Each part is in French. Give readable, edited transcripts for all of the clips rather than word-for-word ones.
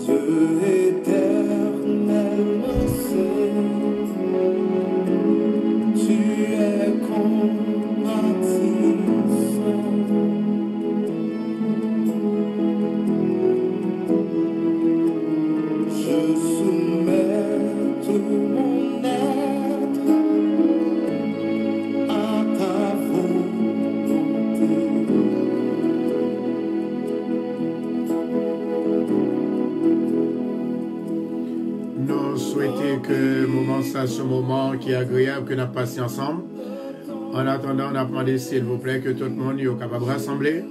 Dieu éternel me sait, tu es compatissant. Je soumets tout mon être à ta volonté. Nous souhaitons que le moment soit ce moment qui est agréable que nous avons passé ensemble. En attendant, on a demandé s'il vous plaît que tout le monde soit capable de rassembler.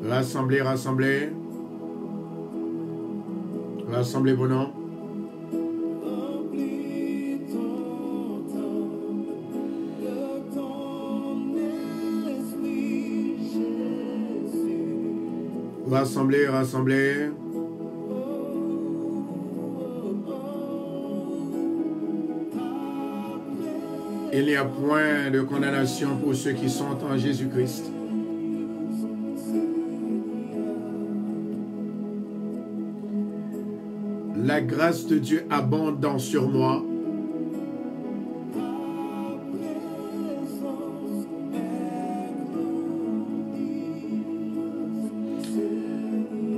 Rassembler, rassembler. Rassembler pour nous. Remplis ton âme de ton esprit, Jésus. Rassembler, rassembler. Il n'y a point de condamnation pour ceux qui sont en Jésus-Christ. La grâce de Dieu abondant sur moi.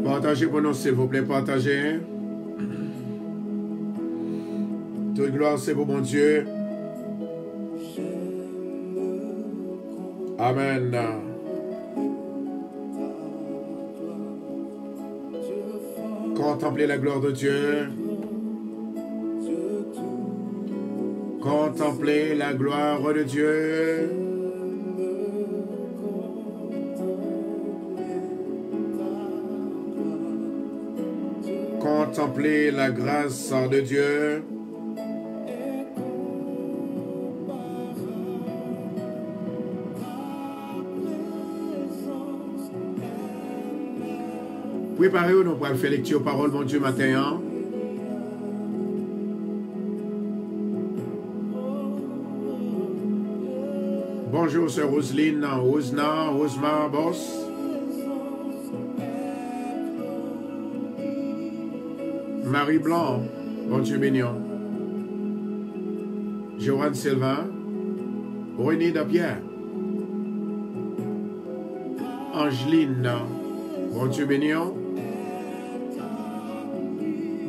Partagez pour nous, s'il vous plaît, partagez. Toute gloire, c'est pour mon Dieu. Amen. Contemplez la gloire de Dieu. Contemplez la gloire de Dieu. Contemplez la grâce de Dieu. Préparez-vous, nous pourrons faire lecture parole, mon Dieu, matin. Bonjour, sœur Roselyne, Rosna, Rosma, Boss. Marie Blanc, mon Dieu mignon. Joanne Sylvain, René de Pierre. Angeline, mon Dieu mignon.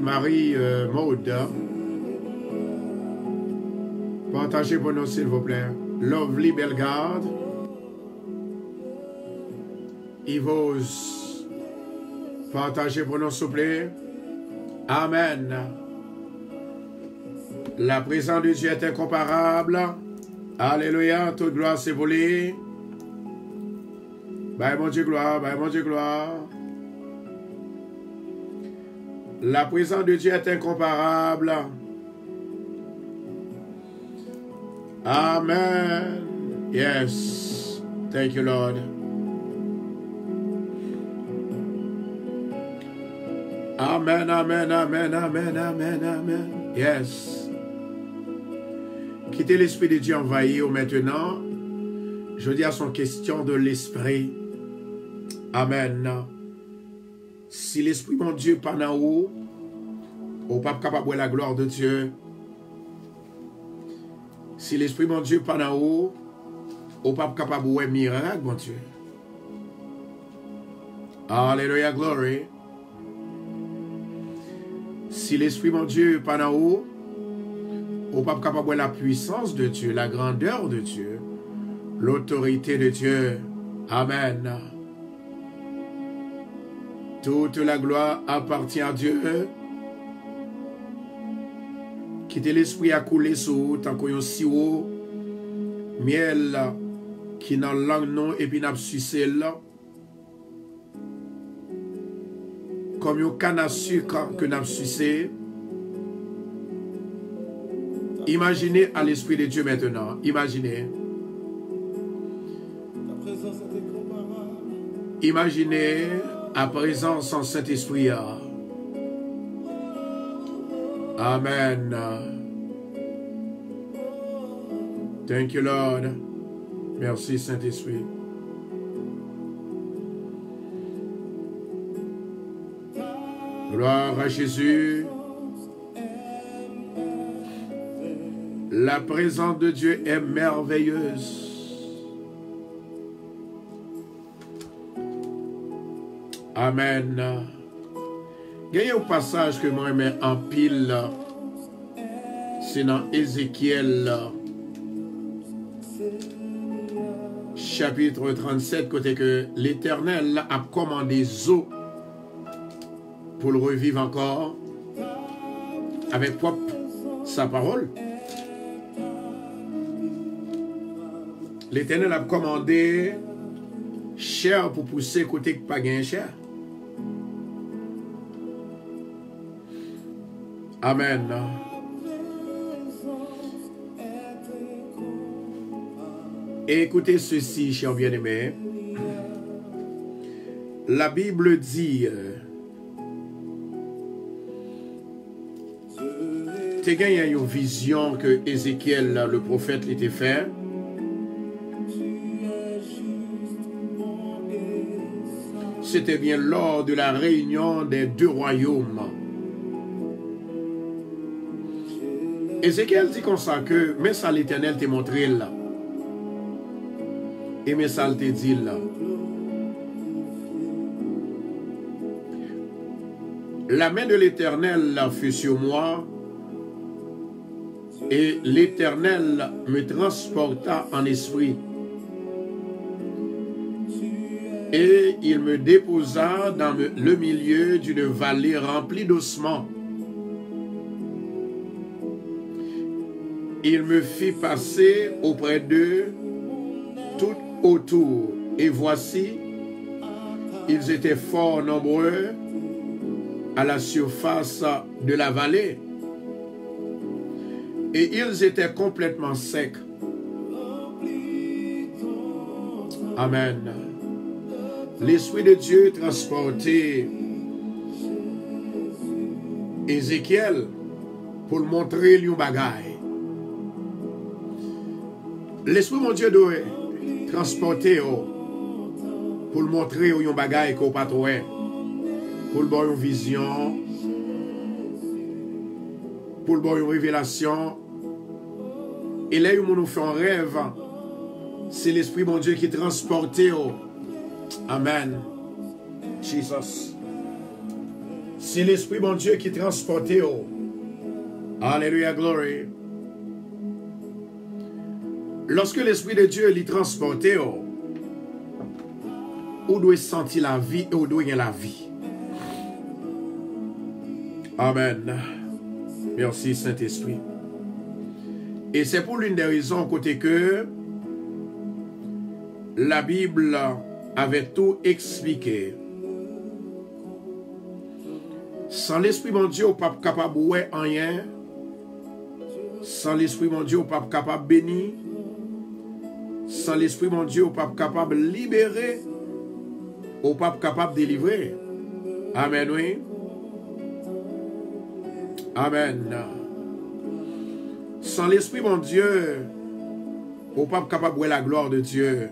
Marie Maude. Partagez pour nous, s'il vous plaît. Lovely Bellegarde. Yvos. Partagez pour nous, s'il vous plaît. Amen. La présence de Dieu est incomparable. Alléluia. Toute gloire c'est volée. Bye mon Dieu gloire. Bye mon Dieu gloire. La présence de Dieu est incomparable. Amen. Yes. Thank you, Lord. Amen, amen, amen, amen, amen, amen. Yes. Quittez l'Esprit de Dieu envahi maintenant. Je dis à son question de l'Esprit. Amen. Si l'Esprit mon Dieu pas en haut, au pas capable de la gloire de Dieu. Si l'Esprit mon Dieu pas en haut, au pas capable de miracle mon Dieu. Alléluia, glory. Si l'Esprit mon Dieu pas en haut, au pas capable de la puissance de Dieu, la grandeur de Dieu, l'autorité de Dieu. Amen. Toute la gloire appartient à Dieu. Quittez l'esprit à couler sous tant qu'on sirop, miel qui dans la langue non et puis n'a sucé là. Comme un canne à sucre que n'a sucé. Imaginez à l'Esprit de Dieu maintenant. Imaginez. Imaginez à présent son Saint-Esprit. Amen. Thank you, Lord. Merci, Saint-Esprit. Gloire à Jésus. La présence de Dieu est merveilleuse. Amen. Il y a un passage que moi j'aime en pile. C'est dans Ézéchiel chapitre 37, côté que l'Éternel a commandé Zo pour le revivre encore avec propre sa parole. L'Éternel a commandé chair pour pousser côté que pas gain chair. Amen. Et écoutez ceci, chers bien-aimés. La Bible dit, tu as une vision que Ézéchiel, le prophète, l'était fait. C'était bien lors de la réunion des deux royaumes. Ézéchiel dit comme ça que, mais ça l'Éternel t'a montré là. Et mais ça t'a dit là. La main de l'Éternel fut sur moi, et l'Éternel me transporta en esprit. Et il me déposa dans le milieu d'une vallée remplie d'ossements. Il me fit passer auprès d'eux tout autour. Et voici, ils étaient fort nombreux à la surface de la vallée. Et ils étaient complètement secs. Amen. L'Esprit de Dieu transportait Ézéchiel pour le montrer lui bagaille. L'Esprit de Dieu doit transporter pour le montrer un bagaille qu'on pas trouvé, pour le voir une vision, pour le voir une révélation. Et là où nous fait un rêve, c'est l'Esprit de Dieu qui transporte. Amen. Jesus. C'est l'Esprit de Dieu qui transporte. Alléluia, glory. Lorsque l'Esprit de Dieu l'y transporte, on doit sentir la vie et on doit gagner la vie. Amen. Merci Saint-Esprit. Et c'est pour l'une des raisons côté que la Bible avait tout expliqué. Sans l'Esprit de Dieu, on n'est pas capable de voir rien. Sans l'Esprit de Dieu, on n'est pas capable de bénir. Sans l'Esprit de Dieu, on n'est pas capable de libérer. On n'est pas capable de délivrer. Amen, oui. Amen. Sans l'Esprit de Dieu, on n'est pas capable de voir la gloire de Dieu.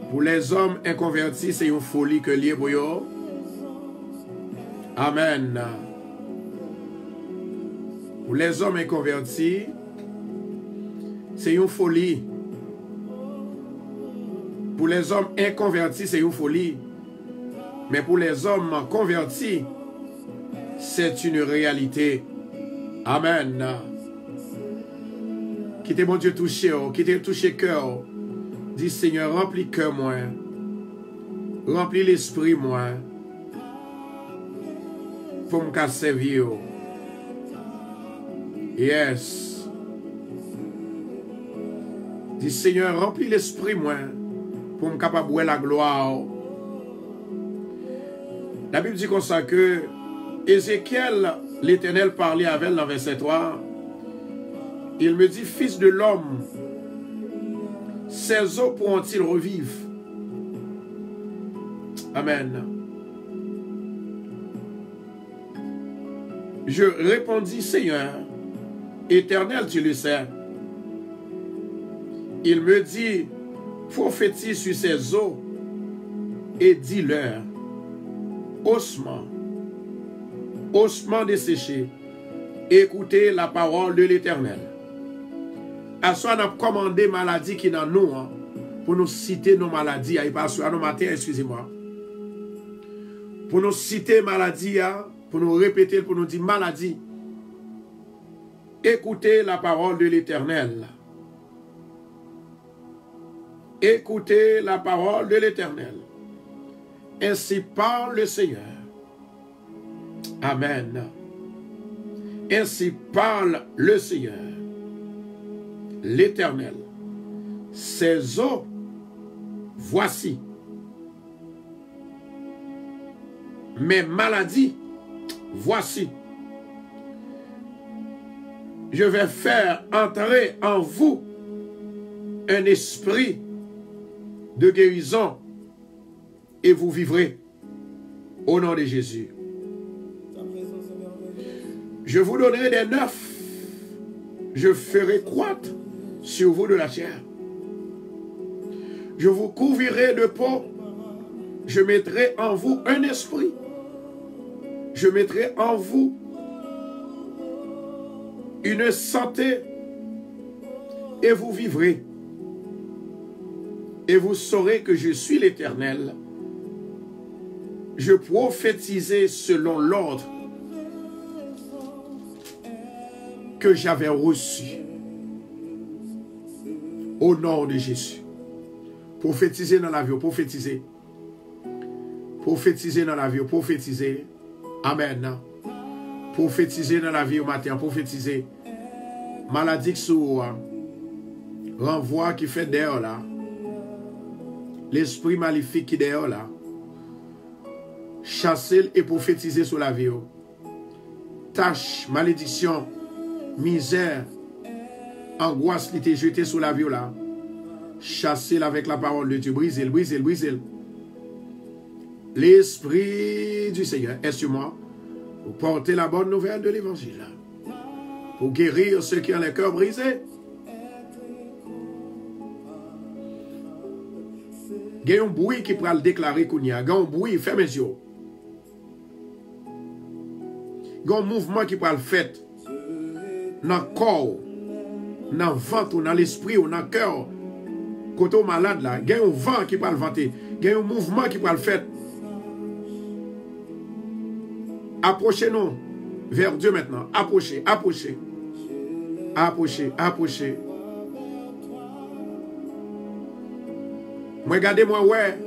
Pour les hommes inconvertis, c'est une folie que lié pour eux. Amen. Pour les hommes inconvertis, c'est une folie. Pour les hommes inconvertis, c'est une folie. Mais pour les hommes convertis, c'est une réalité. Amen. Quittez mon Dieu touché, quittez touché cœur. Dis Seigneur, remplis cœur moi. Remplis l'esprit moi. Pour me servir. Yes. Dis Seigneur, remplis l'esprit moi. Pour me capable de la gloire. La Bible dit comme ça que Ézéchiel, l'Éternel parlait avec elle dans verset 3. Il me dit, fils de l'homme, ces eaux pourront-ils revivre? Amen. Je répondis, Seigneur, Éternel, tu le sais. Il me dit, prophétise sur ces eaux et dis-leur, ossements desséchés, écoutez la parole de l'Éternel. À soi, on a commandé maladie qui dans nous, hein, pour nous citer nos maladies. À nos matins, excusez-moi. Pour nous citer maladie, hein, pour nous répéter, pour nous dire maladie. Écoutez la parole de l'Éternel. Écoutez la parole de l'Éternel. Ainsi parle le Seigneur. Amen. Ainsi parle le Seigneur, l'Éternel. Ces eaux, voici. Mes maladies, voici. Je vais faire entrer en vous un esprit de guérison et vous vivrez au nom de Jésus. Je vous donnerai des neufs. Je ferai croître sur vous de la chair. Je vous couvrirai de peau. Je mettrai en vous un esprit. Je mettrai en vous une santé et vous vivrez. Et vous saurez que je suis l'Éternel. Je prophétisais selon l'ordre que j'avais reçu. Au nom de Jésus. Prophétiser dans la vie, prophétiser. Prophétiser dans la vie, prophétiser. Amen. Prophétiser dans la vie au matin, prophétiser. Maladie qui sous renvoi qui fait dehors là. L'esprit maléfique qui est dehors là. Chasser et prophétiser sur la vie. Tâche, malédiction, misère, angoisse qui était jetée sur la vie là. Chasser avec la parole de Dieu. Brisez, brisez, brisez. L'Esprit du Seigneur est sur moi pour porter la bonne nouvelle de l'Évangile. Pour guérir ceux qui ont les cœurs brisés. Il y a un bruit qui peut le déclarer qu'on y a. Il y a un bruit, fermez les yeux. Il y a un mouvement qui peut le faire. Dans le corps, dans le ventre, dans l'esprit, dans le cœur. Quand on est malade, là, il y a un vent qui peut le vanter. Il y a un mouvement qui peut le faire. Approchez-nous vers Dieu maintenant. Approchez, approchez. Approchez, approchez. Regardez-moi, ouais.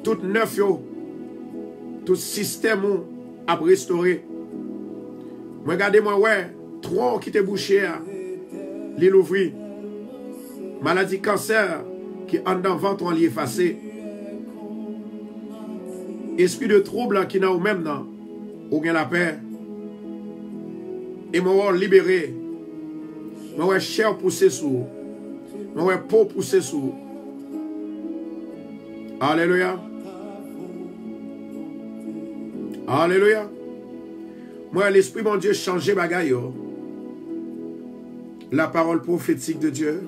Tout neuf, yo. Tout système a restauré. Regardez-moi, ouais. Tronc qui était bouché, l'île ouvri. Maladie cancer qui en dans le ventre, on l'y effacé. Esprit de trouble qui n'a ou même non. Ou bien la paix. Et moi, libéré. Moi, chair poussé sous. Moi, peau poussé sous. Alléluia. Alléluia. Moi, l'Esprit, mon Dieu, changer bagaille. La parole prophétique de Dieu.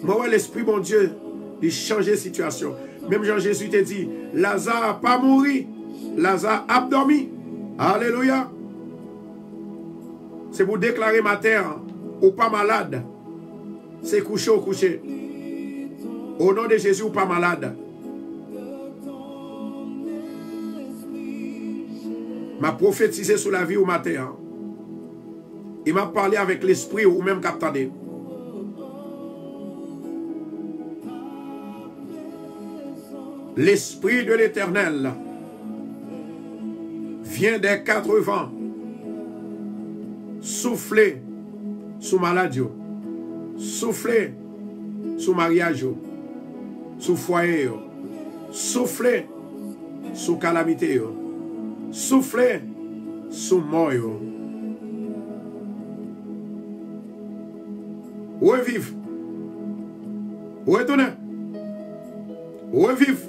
Moi, l'Esprit, mon Dieu, il change la situation. Même Jean-Jésus t'a dit, Lazare n'a pas mouru. Lazare a dormi. Alléluia. C'est pour déclarer ma terre, ou pas malade. C'est couché ou couché. Au nom de Jésus, ou pas malade. M'a prophétisé sur la vie au matin. Il m'a parlé avec l'esprit ou même captandé. L'Esprit de l'Éternel vient des quatre vents souffler sous maladie, souffler sous mariage, sous foyer, souffler sous calamité, souffler sous mort. Revive, retourne, revive.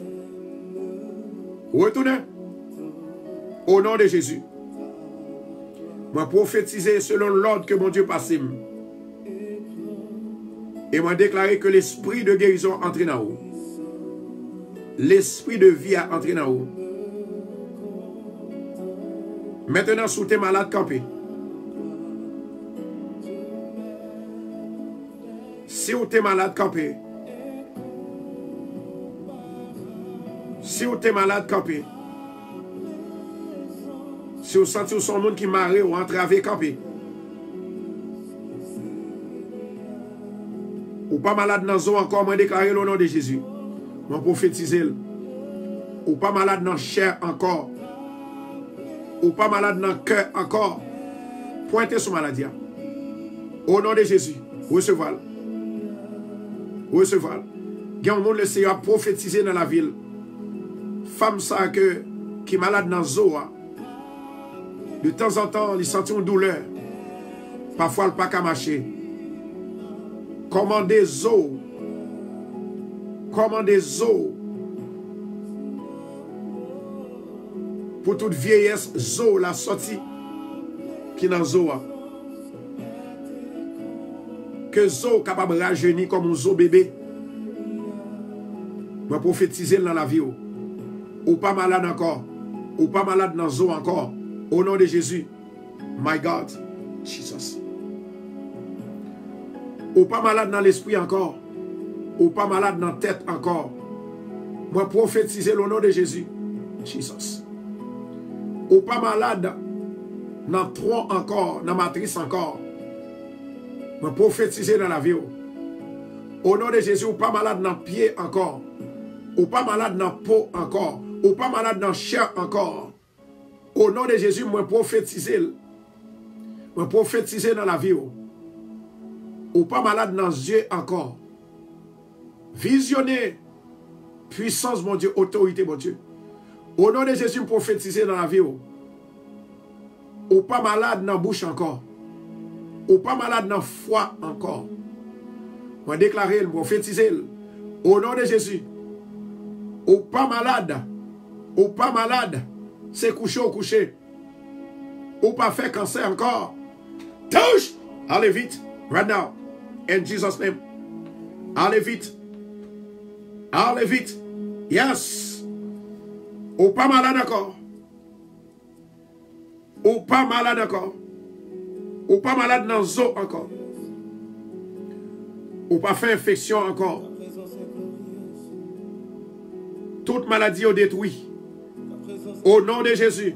Retournez au nom de Jésus. Moi prophétiser selon l'ordre que mon Dieu passe. Et moi déclarer que l'esprit de guérison entre dans vous. l'esprit de vie a entré dans vous. Maintenant, sous tes malades, campés. Si vous êtes malade, campé. Si vous êtes malade, campé. Si vous sentez son monde qui marre ou entravé, campé. Ou pas malade dans zone encore, moi déclarer le nom de Jésus. Moi prophétiser. Ou pas malade dans chair encore. Ou pas malade dans cœur encore. Pointez sur maladie. Au nom de Jésus, recevez-le. Recevez-le. Il y a un monde le Seigneur prophétiser dans la ville. Femme ça que qui est malade dans zoa. De temps en temps, il sent une douleur. Parfois, il n'a pas qu'à marcher. Commandez eau. Commandez eau. Pour toute vieillesse, zo la sortie qui est dans zoa. Que zo capable de rajeunir comme un zo bébé. Je prophétiser dans la vie. Ou pas malade encore. Ou pas malade dans zo encore. Au nom de Jésus. My God. Jesus. Ou pas malade dans l'esprit encore. Ou pas malade dans la tête encore. Moi prophétiser le nom de Jésus. Jesus. Ou pas malade dans le tronc encore, dans la matrice encore. Moi prophétiser dans la vie. Au nom de Jésus, ou pas malade dans le pied encore. Ou pas malade dans la peau encore. Ou pas malade dans la chair encore. Au nom de Jésus, moi prophétiser. Moi prophétiser dans la vie. Ou pas malade dans les yeux encore. Visionner. Puissance, mon Dieu. Autorité, mon Dieu. Au nom de Jésus, prophétiser dans la vie. Ou pas malade dans la bouche encore. Ou pas malade dans le foie encore. Moi déclarer, prophétiser. Au nom de Jésus. Ou pas malade. Ou pas malade. C'est couché ou couché. Ou pas fait cancer encore. Touche! Allez vite. Right now. In Jesus' name. Allez vite. Allez vite. Yes. Ou pas malade encore. Ou pas malade encore. Ou pas malade dans les os encore. Ou pas fait infection encore. Toute maladie est détruite. Au nom de Jésus.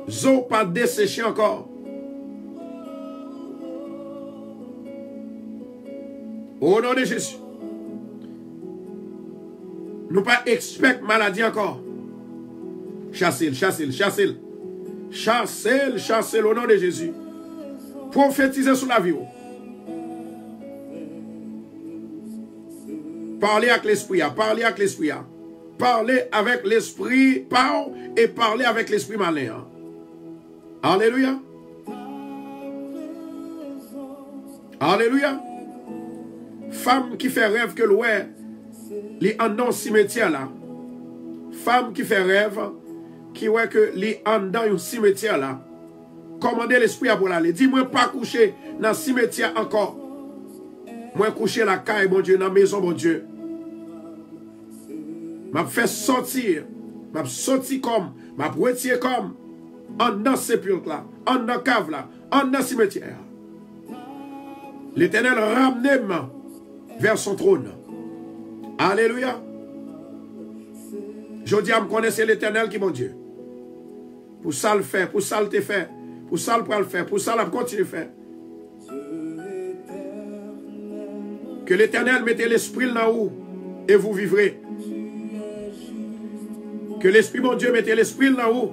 Zo pas desséché encore. Au nom de Jésus. Nous pas expect maladie encore. Chassez-le, chassez-le, chassez-le. Chassez-le, chassez-le au nom de Jésus. Prophétisez sur la vie. Parlez avec l'esprit. Parlez avec l'esprit. Parlez avec l'esprit. Parle et parlez avec l'esprit malin. Alléluia. Alléluia. Femme qui fait rêve que l'ouest, les en dans cimetière là. Femme qui fait rêve, qui voit que les en dans un cimetière là. Commandez l'esprit à pour l'aller. Dis-moi pas coucher dans le cimetière encore. Moi coucher la caille, mon Dieu, dans la maison, mon Dieu. M'a fait sortir. M'a sorti comme. M'a retiré comme. En dans sépulcre là. En dans cave là. En dans cimetière. L'Éternel ramenez-moi vers son trône. Alléluia. Je dis à me connaître l'Éternel qui est mon Dieu. Pour ça le faire, pour ça le te faire, pour ça le le faire, pour ça le continuer à faire. Que l'Éternel mette l'esprit là haut et vous vivrez. Que l'Esprit, mon Dieu, mette l'esprit là haut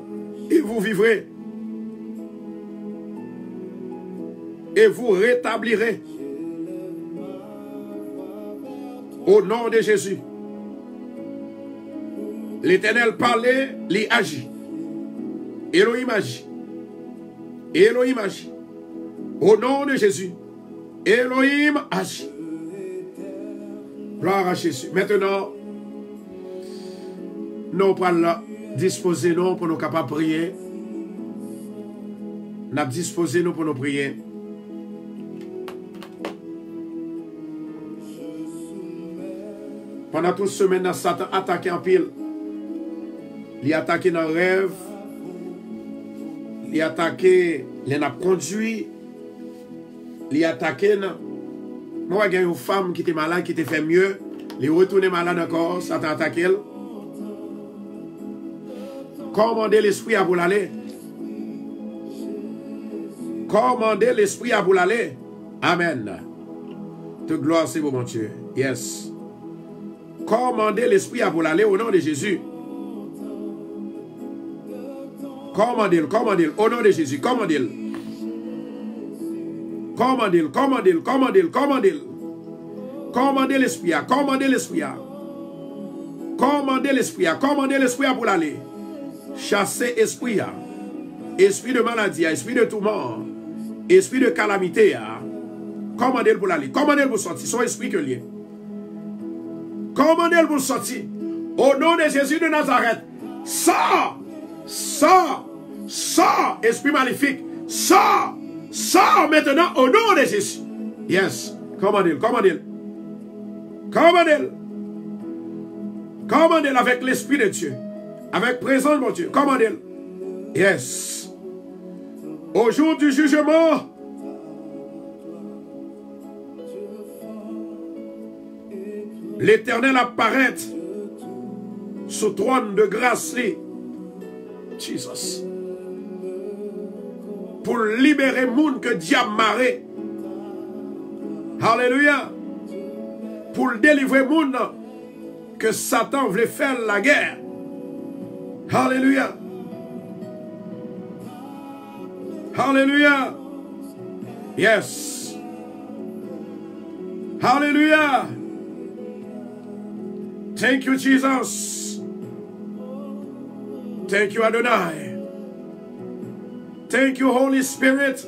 et vous vivrez. Et vous rétablirez. Au nom de Jésus. L'Éternel parlait, il agit. Elohim agit. Elohim agit. Au nom de Jésus. Elohim agit. Gloire à Jésus. Maintenant, nous prenons disposer nous pour nous capables de prier. Nous disposer nous pour nous prier. Pendant toute semaine, Satan attaqué en pile. Il a attaqué dans le rêve. Il a attaqué les n'a conduit. Il a attaqué dans... Moi, il y a une femme qui était malade, qui était fait mieux. Il est retourné malade encore. Satan a attaqué. Commandez l'esprit à vous l'aller. Commandez l'esprit à vous l'aller. Amen. De gloire, c'est vous, mon Dieu. Yes. Commandez l'esprit à vous l'aller au nom de Jésus. Commandez-le, commandez-le, au nom de Jésus, commandez-le. Commandez-le, commandez-le, commandez-le, commandez-le. Commandez l'esprit, commandez l'esprit. Commandez l'esprit, commandez l'esprit pour l'aller. Chassez esprit, esprit de maladie, esprit de tourment, esprit de calamité. Commandez-le pour l'aller, commandez-le pour sortir, son esprit que lié. Commandez-le pour sortir. Au nom de Jésus de Nazareth, sors, sors, sors, esprit maléfique, sors, sors maintenant au nom de Jésus. Yes, commandez-le, commandez-le. Commandez-le. Commandez-le avec l'esprit de Dieu. Avec présence, mon Dieu. Commandez-le. Yes. Au jour du jugement, l'Éternel apparaît sous trône de grâce. Jesus. Pour libérer le monde que diable marre. Alléluia. Pour délivrer le monde que Satan voulait faire la guerre. Alléluia. Alléluia. Yes. Alléluia. Thank you, Jesus. Thank you, Adonai. Thank you, Holy Spirit.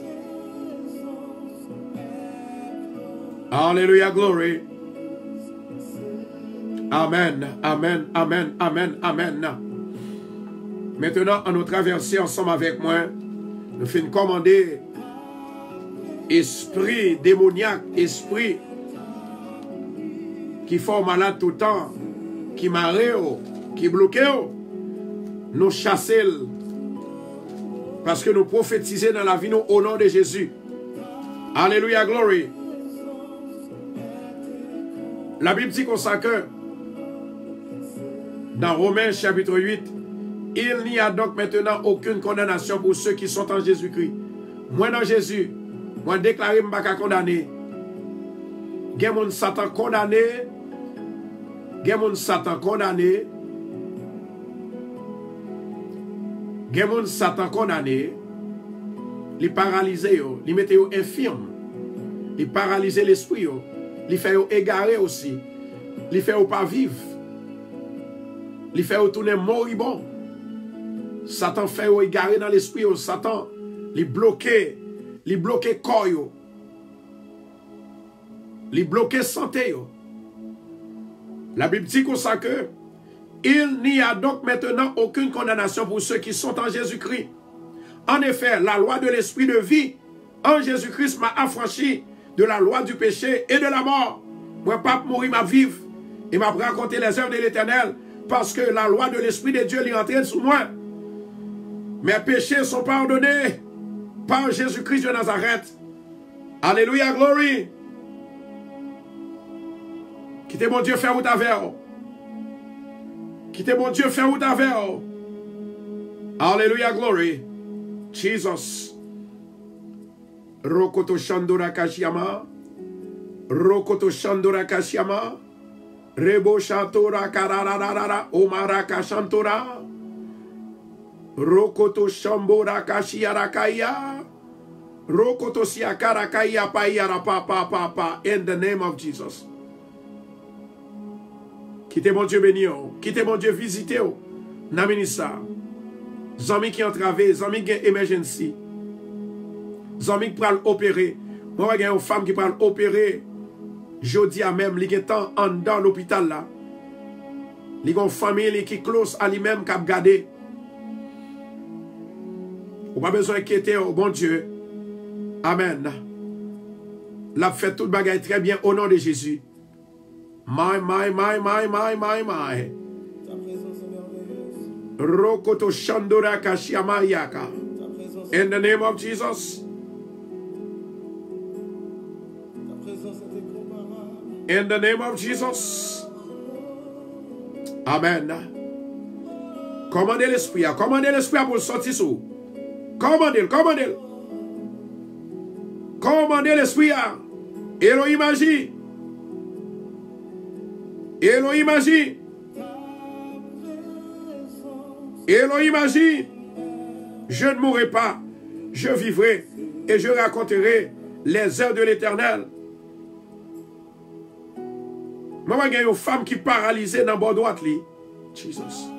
Hallelujah, glory. Amen, amen, amen, amen, amen. Maintenant, on nous traverser ensemble avec moi. Nous finissons commander esprit démoniaque, esprit qui fait malade tout le temps, qui marre, qui bloque, nous chasser parce que nous prophétisons dans la vie nous, au nom de Jésus. Alléluia, glory. La Bible dit qu'on sait que dans Romains chapitre 8, il n'y a donc maintenant aucune condamnation pour ceux qui sont en Jésus-Christ. Moi dans Jésus, moi déclaré je ne suis pas condamné. Il y a mon Satan condamné. Il y a mon Satan condamné. Il y a mon Satan condamné. Il paralyse, il met infirme. Il paralyse l'esprit. Il fait égarer aussi. Il fait pas vivre. Il fait tourner moribond. Satan fait égarer dans l'esprit. Satan, il bloque corps. Il bloque santé. La Bible dit comme ça que il n'y a donc maintenant aucune condamnation pour ceux qui sont en Jésus-Christ. En effet, la loi de l'esprit de vie en Jésus-Christ m'a affranchi de la loi du péché et de la mort. Moi, pas mourir, m'a vivre et m'a raconté les œuvres de l'Éternel parce que la loi de l'esprit de Dieu est entrée sous moi. Mes péchés sont pardonnés par Jésus-Christ de Nazareth. Alléluia, glory. Quittez mon Dieu, faire route avec. Quittez mon Dieu, faire route avec. Alléluia, glory. Jesus. Rokoto Shandora Kashiama. Rokoto Shandora Kashiama. Rebo Shantora Kararara. Omara Kashantora. Rokoto Shambora Kashiarakaya. Rokoto Siakarakaya Payara Papa. In the name of Jesus. Quittez mon Dieu béni. Quittez mon Dieu visité. Naminissa. Zami qui entravé, zami qui emergency. Zami qui pral opérer. Moi, il y a une femme qui pral opérer. Jodi à même, il y a temps en dans l'hôpital là. Il y a une famille qui close à lui-même qui a gardé. On n'a pas besoin d'inquiéter au bon Dieu. Amen. La fait toute bagaille très bien au nom de Jésus. My. Ta présence est merveilleuse. Rokoto Shandora Kashiamayaka. Ta présence In the name of Jesus. est incomparable. In the name of Jesus. Amen. Commandez l'esprit pour le sortir sous. Commandez. Commandez l'esprit. Elohim agit. Elohim agit. Elohim agit. Je ne mourrai pas. Je vivrai et je raconterai les heures de l'Éternel. Moi, il y a une femme qui est paralysée dans le bord droit. Jesus.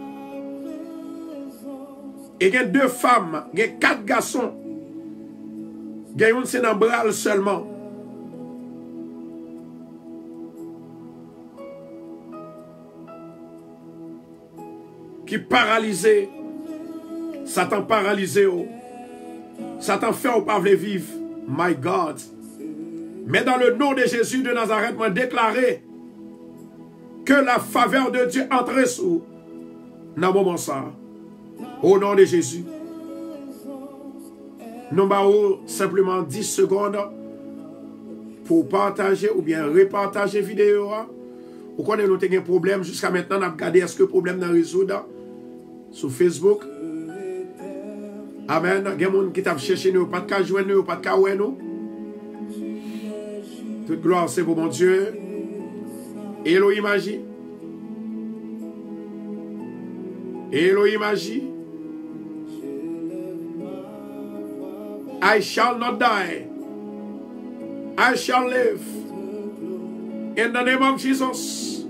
Et il y a 2 femmes, il y a 4 garçons. Il y a une c'est dans le bras seulement. Qui est paralysé. Satan paralysé. Satan fait au pas vivre. My God. Mais dans le nom de Jésus de Nazareth, moi déclaré que la faveur de Dieu entre sous dans le moment ça. Au nom de Jésus. Nous avons simplement 10 secondes pour partager ou bien repartager vidéo. Ou quand nous avons un problème, jusqu'à maintenant, nous avons regardé est-ce que le problème est résolu sur Facebook. Amen. Il y a des gens qui t'a cherché nous, pas de cas joindre nous, pas de cas oué nous. Toute gloire, c'est pour mon Dieu. Elohim agit. Elohim agit. I shall not die. I shall live. In the name of Jesus.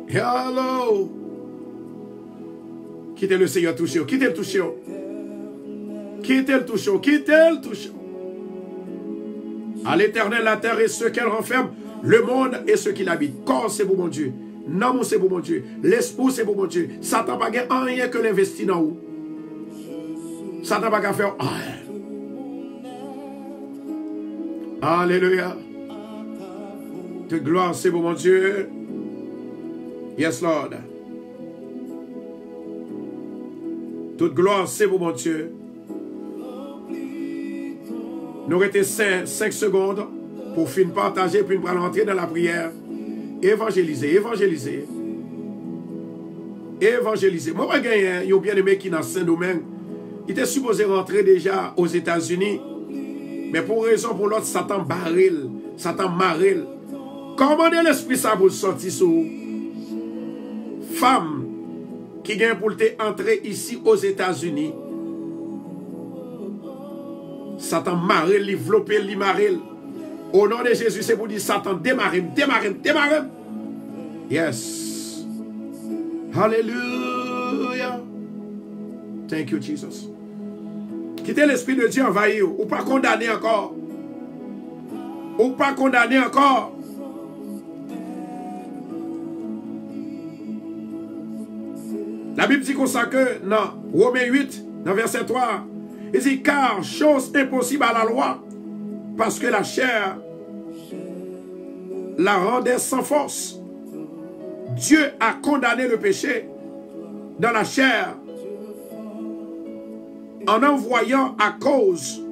Hello. Quittez le Seigneur touché. Quittez le touché. Quittez le touché. Quittez le touché. À l'Éternel, la terre et ce qu'elle renferme, le monde et ce qui l'habite. Corps, c'est pour mon Dieu. Non, c'est pour mon Dieu. L'esprit, c'est pour mon Dieu. Satan n'a pas rien que l'investir dans vous. Satan n'a pas faire rien. Alléluia. Toute gloire, c'est pour mon Dieu. Yes, Lord. Toute gloire, c'est pour mon Dieu. Nous restons 5 secondes pour finir partager, puis nous allons entrer dans la prière. Évangéliser. Moi, je gagne un bien-aimé qui est dans Saint-Domingue. Il était supposé rentrer déjà aux États-Unis. Mais pour raison pour l'autre, Satan baril, Satan maril. Commandez l'esprit ça pour sortir sur femme qui gagne pour entrer ici aux États-Unis. Satan maril, livlopé, limaril. Au nom de Jésus, c'est pour dire Satan démarre. Yes. Hallelujah. Thank you, Jesus. Quittez l'Esprit de Dieu envahir ou pas condamner encore. Ou pas condamner encore. La Bible dit comme ça que dans Romains 8, dans verset 3, il dit car chose impossible à la loi, parce que la chair la rendait sans force. Dieu a condamné le péché dans la chair en envoyant à cause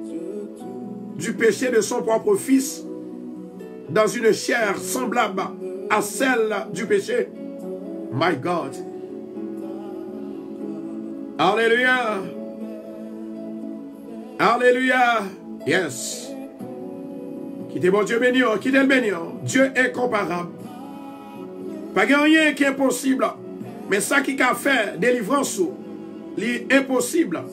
du péché de son propre fils dans une chair semblable à celle du péché. My God. Alléluia. Alléluia. Yes. Quittez mon Dieu béni. Quittez le béni. Dieu est incomparable. Pas rien qui est impossible. Mais ça qui a fait délivrance, c'est impossible.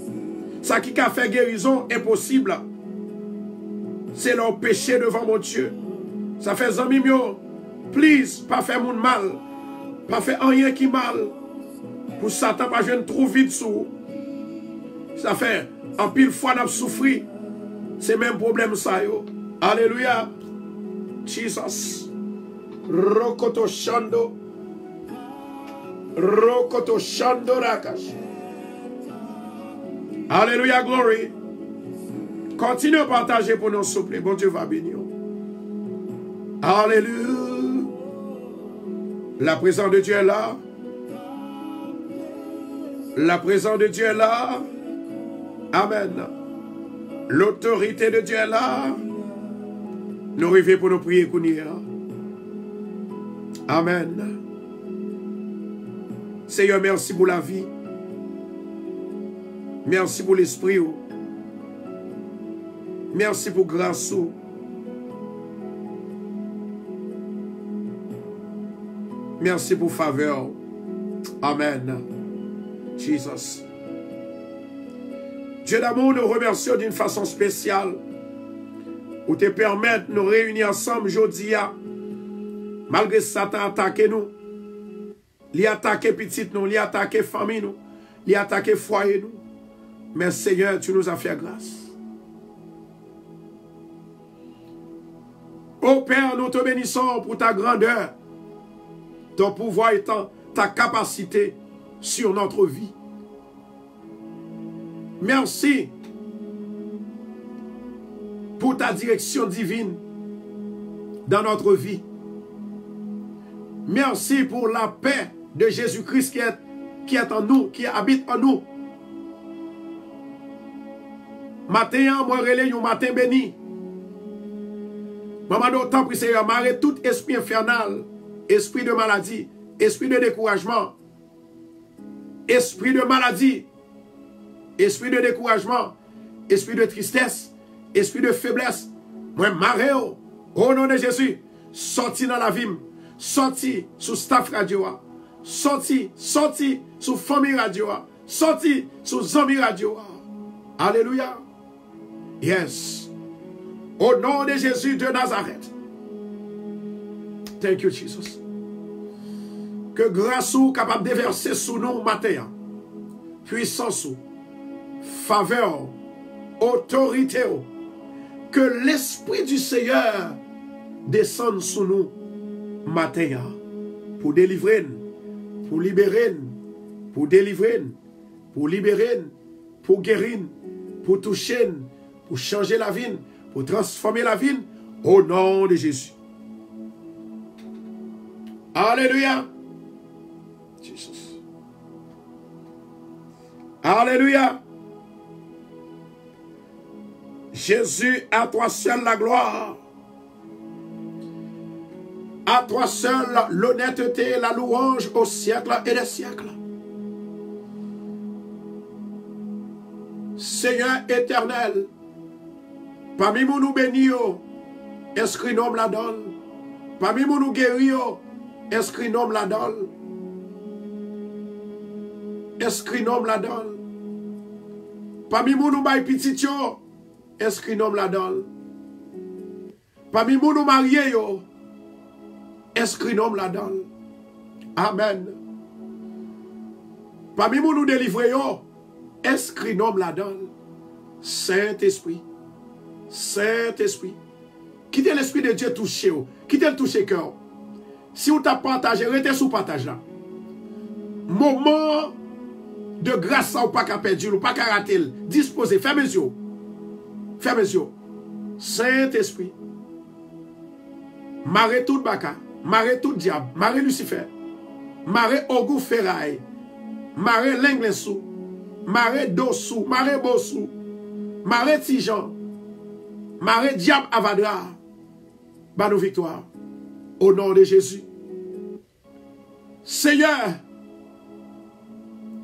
Ça qui a fait guérison, impossible. C'est leur péché devant mon Dieu. Ça fait zami mio. Please, pas faire mon mal. Pas faire rien qui mal. Pour Satan, pas je ne trouve vite sous. Ça fait en pile fois n'a souffri. C'est même problème ça yo. Alléluia. Jesus. Rokoto Shando. Rokoto Shando Rakash. Alléluia, glory. Continuez à partager pour nous, s'il vous plaît. Bon Dieu va bénir. Alléluia. La présence de Dieu est là. La présence de Dieu est là. Amen. L'autorité de Dieu est là. Nous rêvons pour nous prier. Amen. Seigneur, merci pour la vie. Merci pour l'esprit. Merci pour grâce. Merci pour faveur. Amen. Jesus. Dieu d'amour, nous remercions d'une façon spéciale pour te permettre de nous réunir ensemble aujourd'hui. Malgré Satan attaqué nous, il a attaqué petit nous, il a attaqué famille nous, il a attaqué foyer nous. Mais Seigneur, tu nous as fait grâce. Ô Père, nous te bénissons pour ta grandeur, ton pouvoir et ta capacité sur notre vie. Merci pour ta direction divine dans notre vie. Merci pour la paix de Jésus-Christ qui est en nous, qui habite en nous. Matin, moi, relais, un matin béni. Maman, d'autant que Seigneur, m'arrête tout esprit infernal, esprit de maladie, esprit de découragement, esprit de maladie, esprit de découragement, esprit de tristesse, esprit de faiblesse. Moi, m'arrête au nom de Jésus, sorti dans la vie, sorti sous staff radio, sorti sous famille radio, sorti sous zombie radio. Alléluia. Yes. Au nom de Jésus de Nazareth. Thank you, Jesus. Que grâce ou capable de verser sous nous matin, puissance ou, faveur, autorité ou, que l'Esprit du Seigneur descende sous nous matin pour délivrer, pour libérer, pour délivrer, pour libérer, pour guérir, pour toucher, pour changer la vie, pour transformer la vie, au nom de Jésus. Alléluia. Jesus. Alléluia. Jésus, à toi seul la gloire. À toi seul l'honnêteté, la louange au siècle et des siècles. Seigneur éternel, parmi nous nous bénissons, inscrit nom la donne. Parmi nous nous guérissons, inscrit nom la donne. Inscrit nom la donne. Parmi nous nous bail petit yo, inscrit nom la donne. Parmi nous nous mariés yo, inscrit nom la donne. Amen. Parmi nous nous délivrés yo, inscrit nom la donne. Saint-Esprit. Saint-Esprit. Quittez l'Esprit de Dieu touché. Quittez le touché cœur. Si vous t'avez partagé, restez sous partage là. Moment de grâce, ça ou pas qu'à perdre, ou pas qu'à rater. Disposez, fermez les yeux. Fermez les yeux. Saint-Esprit. Marre tout baka. Marre tout diable. Marre Lucifer. Marre Ogou Ferraille. Marre Lenglensou. Marre Dossou. Marre Bossou. Marre Tijan. Marre Diable Avadra. Bah nos victoires. Au nom de Jésus. Seigneur,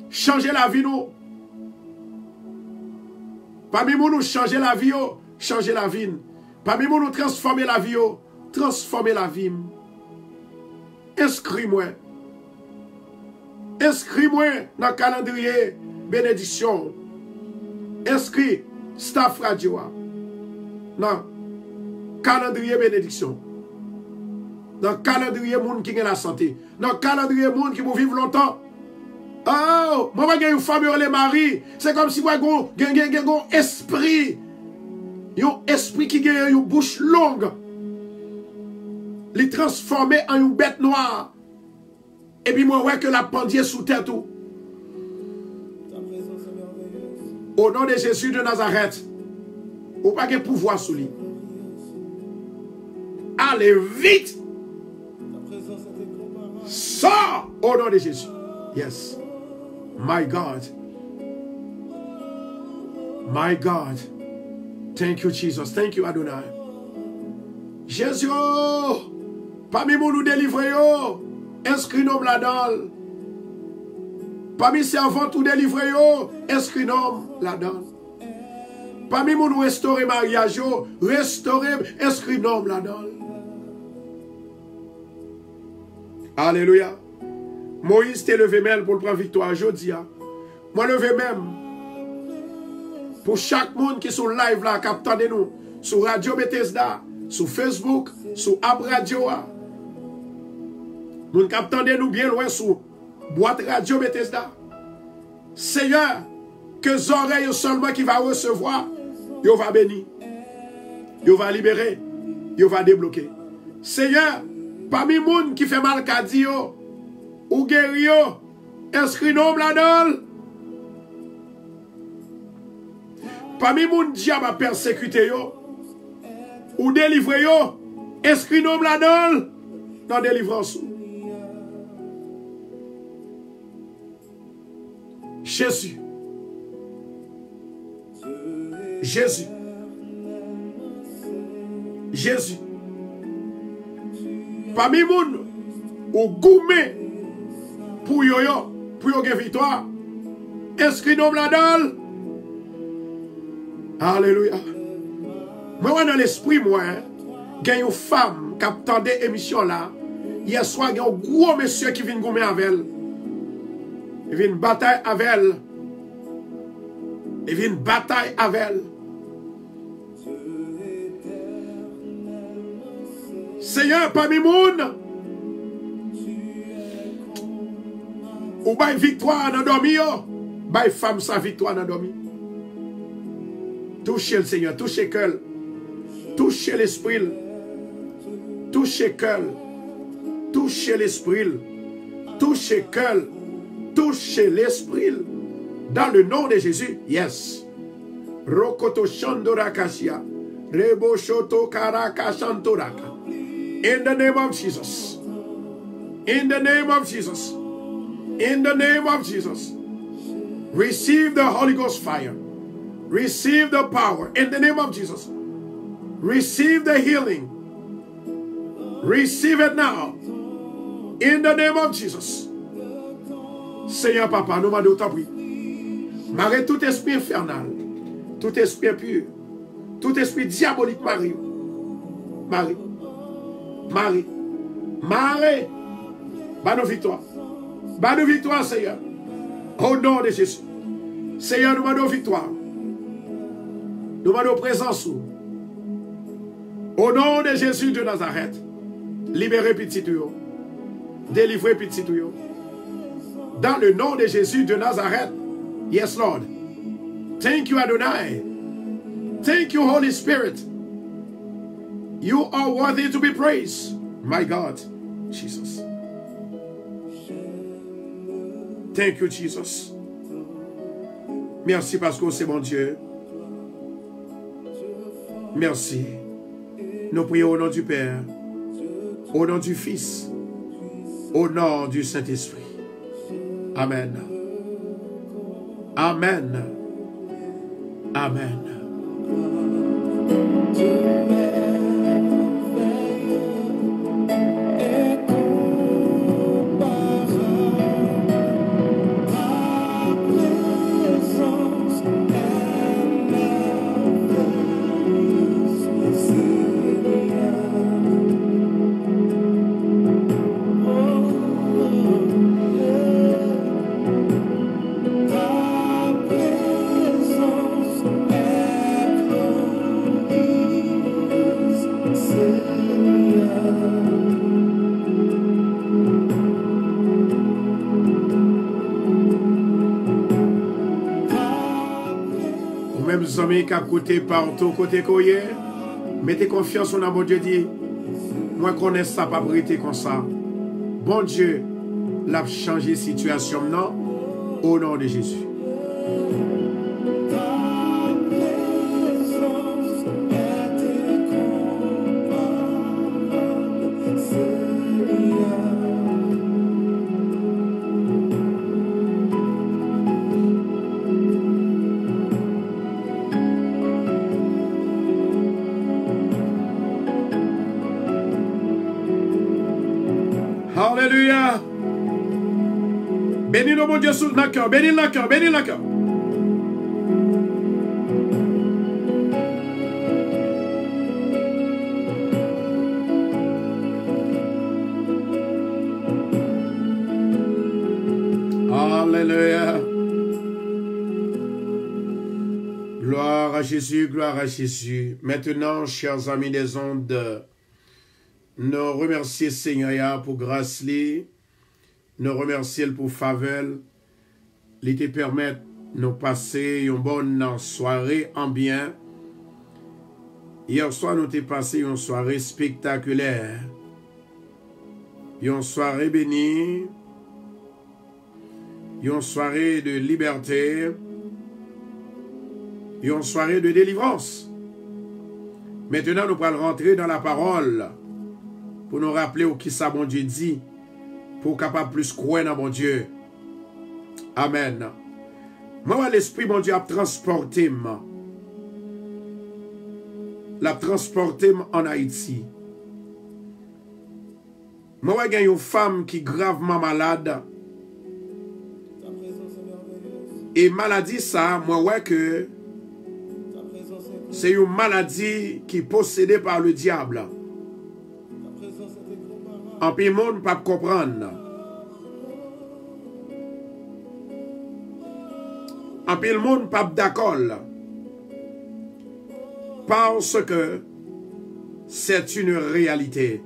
changez la vie nous. Parmi nous changer la vie, changer la vie. Parmi nous transformer la vie, transformer la vie. Inscris-moi. Inscris-moi dans le calendrier bénédiction. Inscris staff radio. Non. Calendrier bénédiction. Dans le calendrier monde qui a la santé. Dans le calendrier monde qui va vivre longtemps. Oh, moi j'ai une femme et les maris. C'est comme si moi j'ai un esprit. Un esprit qui a une bouche longue. Les transformer en une bête noire. Et puis moi ouais que la pendie sous tête tout. Au nom de Jésus de Nazareth. Ou pas de pouvoir sous lui. Allez vite. Ta présence est incomparable. Sors au nom de Jésus. Yes. My God. My God. Thank you, Jesus. Thank you, Adonai. Jésus, parmi nous délivrer, inscrit nom là-dedans. Parmi servants tout délivrer, inscrit nom là-dedans. Parmi nous restaurer mariage, restaurer, inscrit nom là-dedans. Alléluia. Moïse t'est levé même pour prendre victoire. Je dis, moi levé même. Pour chaque monde qui est sur live là, captant de nous, sur Radio Bethesda, sur Facebook, sur App Radio. Nous captant de nous bien loin sur boîte Radio Bethesda. Seigneur, que les oreilles seulement qui va recevoir, il va bénir, il va libérer, il va débloquer. Seigneur, parmi les gens qui fait mal qu'à dire, ou guérir, inscrit nom là-dedans. Parmi les gens qui diable a persécuté, ou délivré, inscrit nom là-dedans, dans délivrance. Jésus. Jésus. Jésus. Parmi les gens ou gourmet pour yo gagner victoire. Inscrit nom là-dedans. Alléluia. Moi, dans l'esprit, moi, il y a une femme qui attendait l'émission là. Hier soir, il y a un gros monsieur qui vient gommer avec elle. Il vient bataille avec elle. Il vient bataille avec elle. Seigneur, parmi les gens, ou bail victoire dans dormir, bail femme sa victoire dans dormir. Touchez le Seigneur, touchez le cœur, touchez l'esprit, touchez le cœur, touchez l'esprit, touchez le cœur, touchez l'esprit. Dans le nom de Jésus, yes. Rokoto Shandora Kashia, Rebo Shoto Karaka Shantoraka. In the name of Jesus. In the name of Jesus. In the name of Jesus. Receive the Holy Ghost fire. Receive the power. In the name of Jesus. Receive the healing. Receive it now. In the name of Jesus. Seigneur Papa, nous m'en t'en prie. Marie tout esprit infernal. Tout esprit impur. Tout esprit diabolique, Marie. Marie. Marie. Marie. Ba nos victoires. Ba nos victoires, Seigneur. Au nom de Jésus. Seigneur, nous demandons victoire. Nous demandons présence. Au nom de Jésus de Nazareth. Libérez petit tuyau. Délivrez petit tuyau. Dans le nom de Jésus de Nazareth. Yes, Lord. Thank you, Adonai. Thank you, Holy Spirit. You are worthy to be praised. My God. Jesus. Thank you, Jesus. Merci parce que c'est mon Dieu. Merci. Nous prions au nom du Père, au nom du Fils, au nom du Saint-Esprit. Amen. Amen. Amen. Amis qui côté partout côté coyer, mettez confiance en mon Dieu dit, moi connais ça pas brité comme ça. Bon Dieu, l'a changé situation non au nom de Jésus. Alléluia. Bénis le bon Dieu sur le cœur. Bénis le cœur. Bénis le cœur. Alléluia. Gloire à Jésus, gloire à Jésus. Maintenant, chers amis des ondes, nous remercions Seigneur pour grâce, nous remercions pour faveur, il te permet de nous passer une bonne soirée en bien. Hier soir, nous avons passé une soirée spectaculaire, une soirée bénie, une soirée de liberté, une soirée de délivrance. Maintenant, nous allons rentrer dans la parole pour nous rappeler au qui ça bon Dieu dit, pour capable plus croire dans mon Dieu. Amen. Moi, l'Esprit, mon Dieu, a transporté en Haïti. Moi, il y a une femme qui est gravement malade. Et maladie, ça, moi, ouais que c'est une maladie qui est possédée par le diable. En plus, le monde ne peut pas comprendre. En plus, le monde ne peut pas d'accord. Parce que c'est une réalité.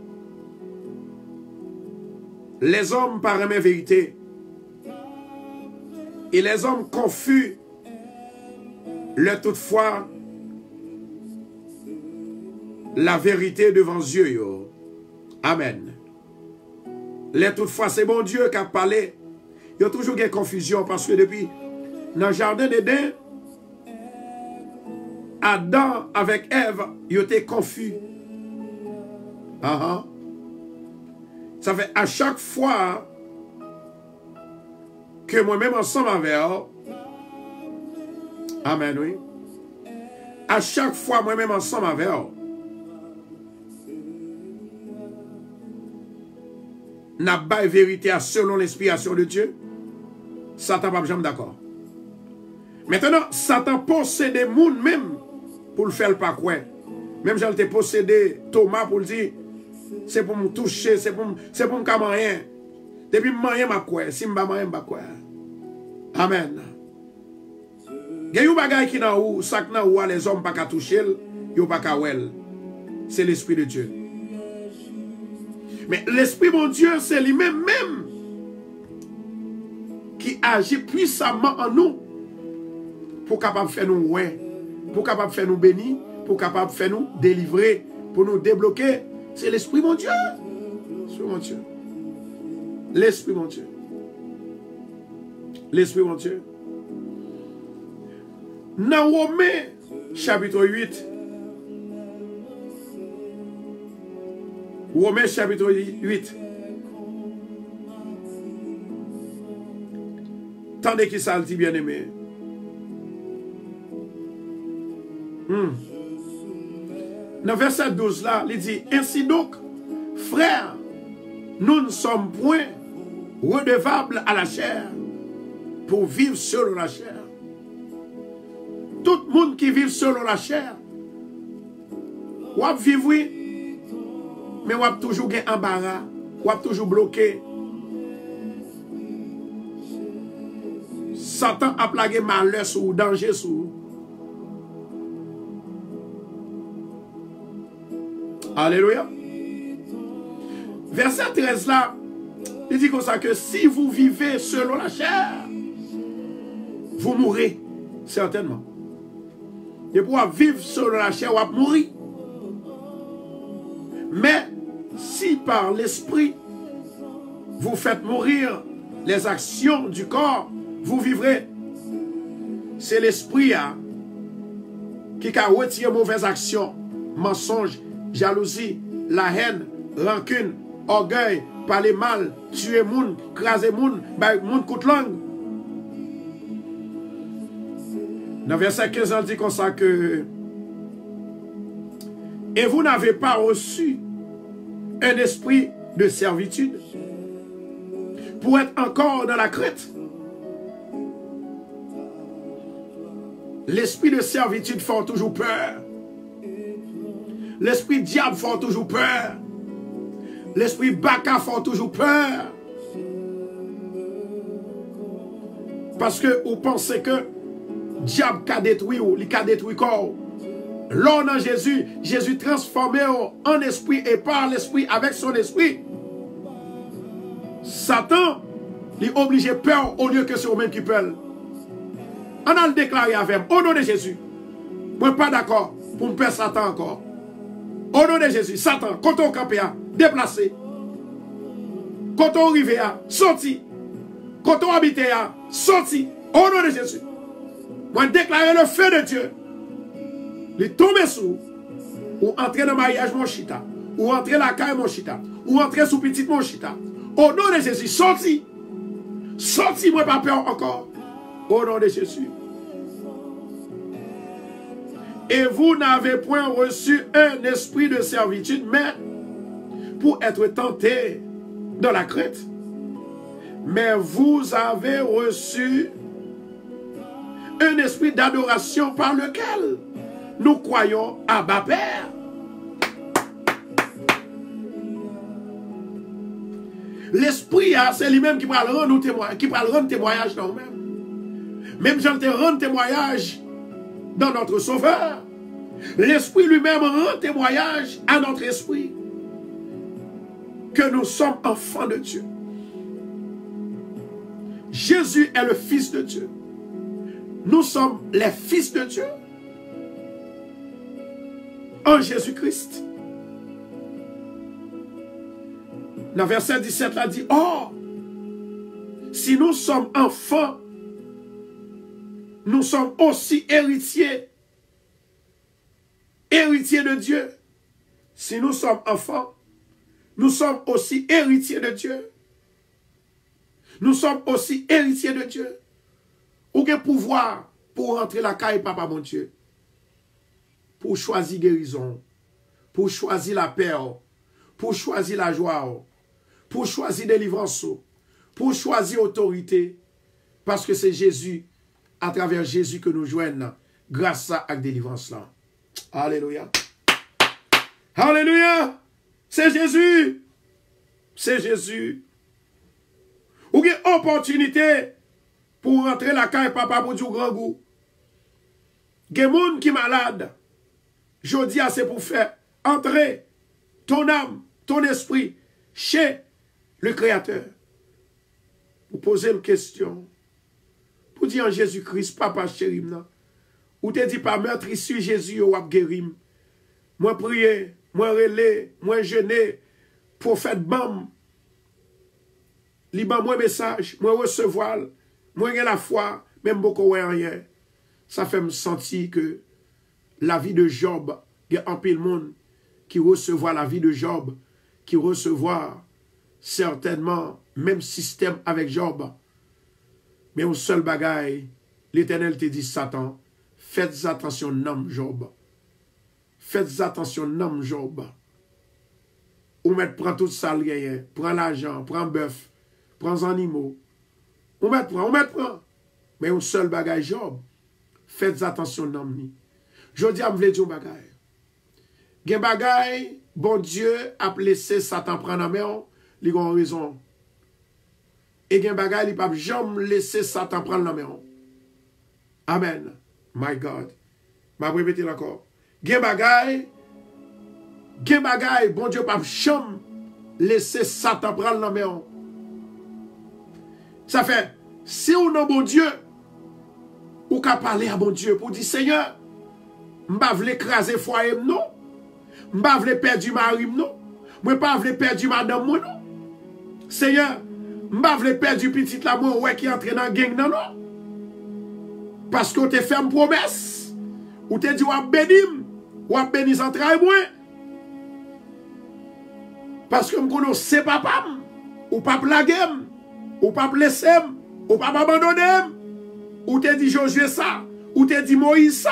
Les hommes parlent la vérité. Et les hommes confus le toutefois la vérité devant Dieu. Yo. Amen. Les toutefois, c'est bon Dieu qui a parlé. Il y a toujours une confusion parce que depuis dans le jardin d'Éden, Adam avec Ève, ils étaient confus. Ça fait à chaque fois que moi-même ensemble avec eux, amen, oui. À chaque fois moi-même ensemble avec eux, n'a pas vérité selon l'inspiration de Dieu. Satan pas jamais d'accord. Maintenant, Satan possède des gens même pour le faire pas quoi. Même j'en ai possédé Thomas pour le dire, c'est pour me toucher, c'est pour me faire rien. Depuis que je suis quoi, si je ne suis pas quoi. Amen. Il y a des choses qui sont ça que les hommes ne peuvent pas toucher, ils ne peuvent pas voir. C'est l'Esprit de Dieu. Mais l'Esprit de Dieu, c'est lui-même qui agit puissamment en nous pour capable faire nous ouais, pour capable faire nous bénir, pour capable faire nous délivrer, pour nous débloquer. C'est l'Esprit de Dieu. L'Esprit de Dieu. L'Esprit de Dieu. L'Esprit de Dieu. Dans Romains chapitre 8. Romains chapitre 8. Tendez qui ça le dit bien aimé. Dans verset 12 là, il dit, ainsi donc, frères, nous ne sommes point redevables à la chair pour vivre selon la chair. Tout le monde qui vit selon la chair, ou vivre oui, mais ou toujours un embarras, ou toujours bloqué. Satan a plagué malheur ou danger sur. Alléluia. Verset 13 là, il dit comme ça que si vous vivez selon la chair, vous mourrez, certainement. Et pour vivre selon la chair, vous allez mourir. Mais si par l'esprit, vous faites mourir les actions du corps, vous vivrez. C'est l'esprit qui a retiré mauvaises actions, mensonges, jalousie, la haine, rancune, orgueil, parler mal, tuer moun, craser moun, moun coup de langue. Dans verset 15, on dit comme ça que et vous n'avez pas reçu un esprit de servitude, pour être encore dans la crainte. L'esprit de servitude fait toujours peur. L'esprit diable fait toujours peur. L'esprit baka fait toujours peur. Parce que vous pensez que diable a détruit ou il a détruit corps. L'homme en Jésus, Jésus transformé en esprit et par l'esprit avec son esprit. Satan, il est obligé peur au lieu que c'est au-même qui peut. On a le déclaré avec au nom de Jésus. Moi, pas d'accord pour me perdre Satan encore. Au nom de Jésus, Satan, quand on campé, déplacé. Quand on arrive, sorti. Quand on habite, sorti. Au nom de Jésus. Moi, déclarer le feu de Dieu. Il tombe sous. Ou entrer dans le mariage, mon chita. Ou entrer la caille, mon chita. Ou entrer sous petit, mon chita. Au nom de Jésus, sorti. Sorti, moi, pas peur encore. Au nom de Jésus. Et vous n'avez point reçu un esprit de servitude, mais pour être tenté dans la crainte. Mais vous avez reçu un esprit d'adoration par lequel nous croyons à Abba Père. L'esprit, c'est lui-même qui va rendre témoignage dans nous-mêmes. Même Jean te rend témoignage dans notre Sauveur. L'Esprit lui-même rend témoignage à notre esprit que nous sommes enfants de Dieu. Jésus est le Fils de Dieu. Nous sommes les fils de Dieu en Jésus-Christ. Dans verset 17, là dit, oh, si nous sommes enfants, nous sommes aussi héritiers de Dieu. Si nous sommes enfants, nous sommes aussi héritiers de Dieu. Nous sommes aussi héritiers de Dieu. Aucun pouvoir pour rentrer la caille, papa mon Dieu. Pour choisir guérison. Pour choisir la paix. Pour choisir la joie. Pour choisir délivrance. Pour choisir autorité. Parce que c'est Jésus, à travers Jésus que nous joignons, grâce à la délivrance là. Alléluia. Alléluia. C'est Jésus. C'est Jésus. Ou qu'il y a opportunité pour rentrer la caille papa pour du grand goût. Il y a des gens qui sont malades. Je dis c'est pour faire entrer ton âme, ton esprit chez le Créateur. Pour poser une question. Pour dire en Jésus-Christ, papa chéri, ou te dit pas meurtre ici Jésus ou ap guérim. Moi prier, moi relais, moi jeûner pour faire bam. Li ban moi message, moi recevoir, moi j'ai la foi, même beaucoup rien. Ça fait me sentir que la vie de Job, il y a un peu de monde qui recevoir la vie de Job, qui recevoir certainement même système avec Job. Mais un seul bagaille, l'Éternel te dit Satan, faites attention nom Job. Faites attention nom Job. Ou mettre prend tout ça le prend l'argent, prend bœuf, prend animaux. On prend. Mais un seul bagaille Job. Faites attention nom ni. Je dis à me dire un bagaille. Gen bagaille, bon Dieu a laissé Satan prendre en main, il a raison. Et gen bagaille, il pas jamais laisser Satan prendre la main. Amen. My God. Je vais répéter encore. Gen bagaille, bon Dieu pas jamais laisser Satan prendre la main. Ça fait, si on a bon Dieu, ou qu'à parler à bon Dieu pour dire Seigneur, je ne vais pas écraser foyer, non. Je ne vais pas perdre mari, non. Je ne vais pas perdre madame, non. Seigneur, je ne vais pas perdre petit l'amour qui entre dans la gang, non. Parce qu'on te fait une promesse. Ou te dit, ou à béni sans travail, moi. Parce que je connais c'est papa, ou pas blaguer, ou pas blesser, ou pas abandonner. Ou te dit Josué ça, ou te dit Moïse ça.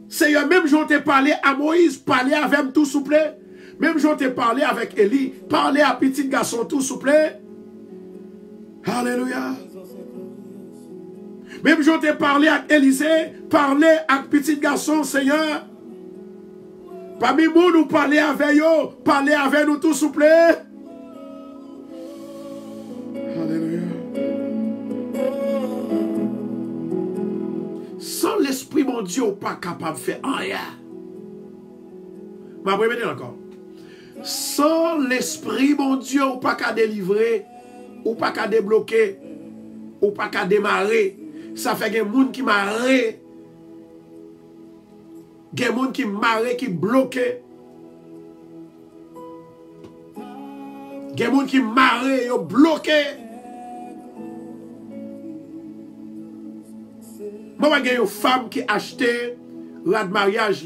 Seigneur, même je t'ai parlé à Moïse, parler avec tout souple. Même je t'ai parlé avec Élie, parler à petit garçon tout souple. Alléluia. Même je t'ai parlé avec Élisée, parlé avec petit garçon, Seigneur. Parmi nous, nous parler avec eux, parler avec nous tout souple. Alléluia. Sans l'Esprit, mon Dieu, pas capable de faire rien. Je vais répéter encore. Sans l'Esprit, mon Dieu, pas qu'à délivrer, ou pas qu'à débloquer, ou pas qu'à démarrer. Ça fait qu'il y a des gens qui marrent. Il y a des gens qui marrent, qui bloquent. Il y a des gens qui marrent, qui bloquent. Moi, il y a une femme qui a acheté le mariage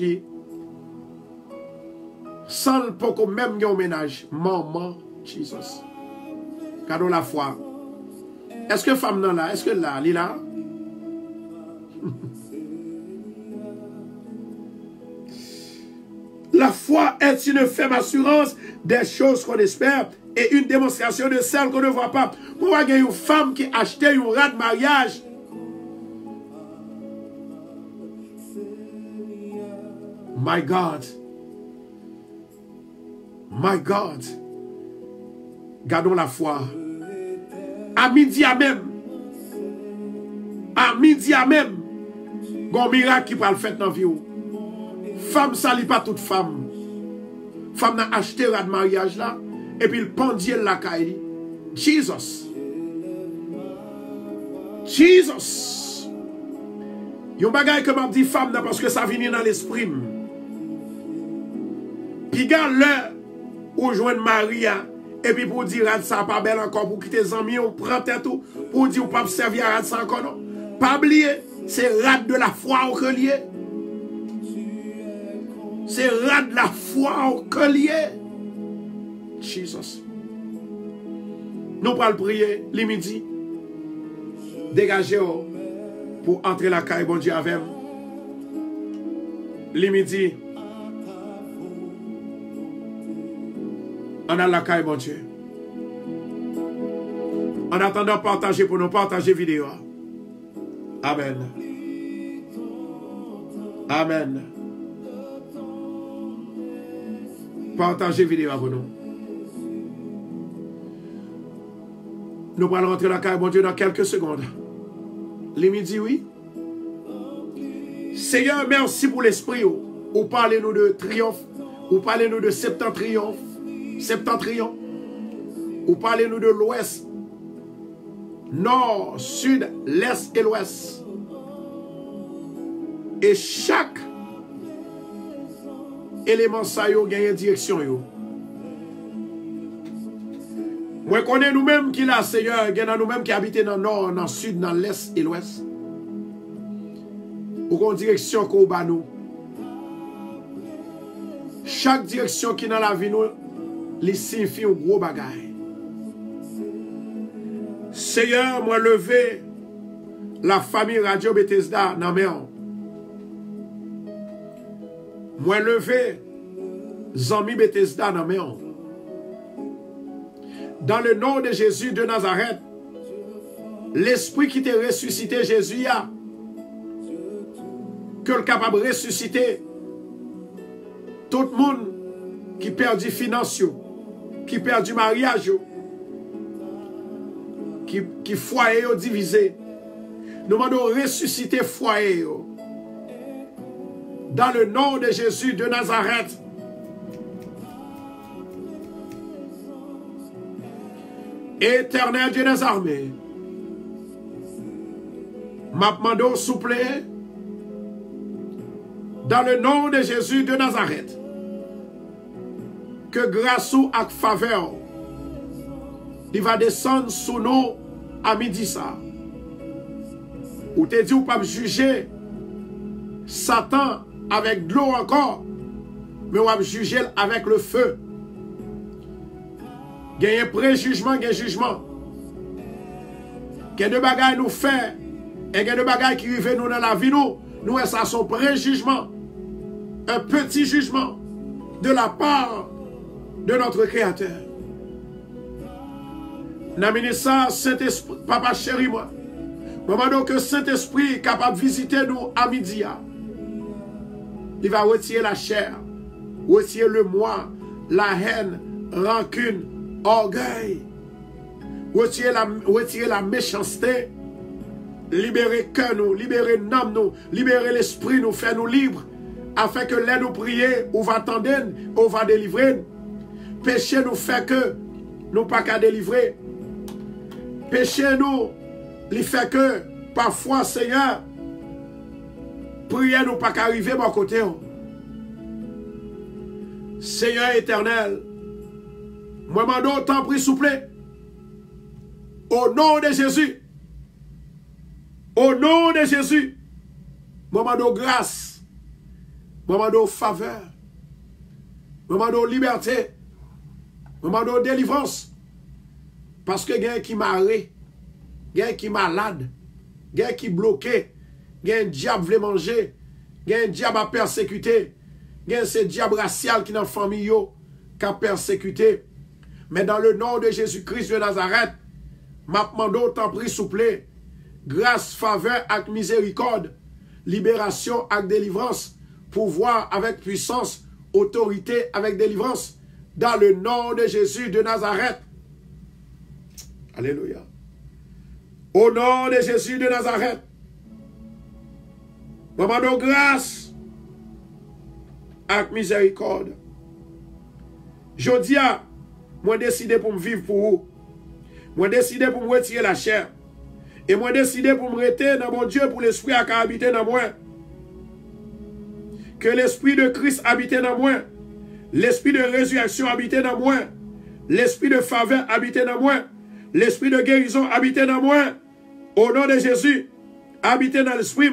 sans le poko même un ménage. Maman, Jesus. Cadeau la foi. Est-ce que femme non là? Est-ce que là, elle est là? La foi est une ferme assurance des choses qu'on espère et une démonstration de celles qu'on ne voit pas. Moi, il y a une femme qui a acheté un rat de mariage. My God. My God. Gardons la foi. À midi à même. À midi à même. Un miracle qui va le faire dans la vie. Femme, ça n'est pas toute femme. Femme n'a acheté le mariage là. Et puis le pendier la caille. Jesus. Jesus. Il y a un bagage que m'a dit femme parce que ça vient dans l'esprit. Puis quand l'heure où joindre Maria, et puis pour dire ça pas belle encore, pour quitter les amis, on prend tête tout, pour dire pas servir à ça encore non. Pas oublier, c'est rad de la foi au collier. C'est rad de la foi au collier. Jesus. Nous allons prier le midi. Dégagez pour entrer la caille, bon Dieu, avec le midi. On a la caille, mon Dieu. En attendant, partager pour nous partager vidéo. Amen. Amen. Partagez vidéo pour nous. Nous allons rentrer la caille, mon Dieu, dans quelques secondes. Les midi, oui. Seigneur, merci pour l'esprit. Ou parlez-nous de triomphe. Ou parlez-nous de septentrion. Ou parlez-nous de l'ouest, nord, sud, l'est et l'ouest. Et chaque élément ça yo gagne une direction yo. Moi connais nous-mêmes qui là Seigneur, gagne nous-mêmes qui habitent dans le nord, dans le sud, dans l'est et l'ouest. Ou une direction qu'on ba nous. Chaque direction qui dans la vie nous les signifie un gros bagaille. Seigneur, moi levé la famille Radio Bethesda dans mes mains. Moi levé Zami Bethesda dans mes mains. Dans le nom de Jésus de Nazareth, l'esprit qui t'a ressuscité Jésus a que le capable de ressusciter tout le monde qui perd du financier, qui perd du mariage, qui foyer divisé. Nous demandons ressusciter foyer. Dans le nom de Jésus de Nazareth. Éternel Dieu des armées. M'a demandé souple. Dans le nom de Jésus de Nazareth. Que grâce ou à faveur, il va descendre sous nous à midi ça. Ou te dit ou pas juger Satan avec de l'eau encore, mais on va juger avec le feu. Il y a un préjugement, il y a un jugement. Il y a deux bagailles nous faire, et il y a deux bagailles qui arrivent nous dans la vie nous ça son préjugement, un petit jugement de la part de notre Créateur. Dans ça, Saint-Esprit, papa chéri moi. Moment que Saint-Esprit est capable de visiter nous à midi. Il va retirer la chair, retirer le moi, la haine, rancune, orgueil. Retirer la méchanceté. Libérer cœur nous, libérer l'âme nous, libérer l'esprit nous, faire nous libres. Afin que l'aide nous prier, ou va attendre, ou va délivrer. Péché nous fait que nous pas qu'à délivrer. Péché nous, il fait que parfois, Seigneur, prière nous pas qu'à arriver mon côté. Seigneur éternel, moi m'en t'en prie, s'il vous plaît. Au nom de Jésus. Au nom de Jésus. Moi m'en grâce. Moi m'en faveur. Moi m'en liberté. Moi m'en délivrance. Parce que quelqu'un qui marre, quelqu'un qui malade, quelqu'un qui bloqué, quelqu'un diable veut manger, quelqu'un diable a persécuté, quelqu'un c'est diable racial qui dans la famille qui a persécuté. Mais dans le nom de Jésus-Christ de Nazareth, m'a demandé autant pris souple, grâce, faveur avec miséricorde, libération avec délivrance, pouvoir avec puissance, autorité avec délivrance, dans le nom de Jésus de Nazareth. Alléluia. Au nom de Jésus de Nazareth, maman de grâce avec miséricorde. Je dis à moi décidé pour me vivre pour vous. Moi décidé pour me retirer la chair. Et moi décidé pour me rester dans mon Dieu pour l'esprit à habiter dans moi. Que l'esprit de Christ habite dans moi. L'esprit de résurrection habite dans moi. L'esprit de faveur habite dans moi. L'esprit de guérison habite dans moi. Au nom de Jésus, habitez dans l'esprit,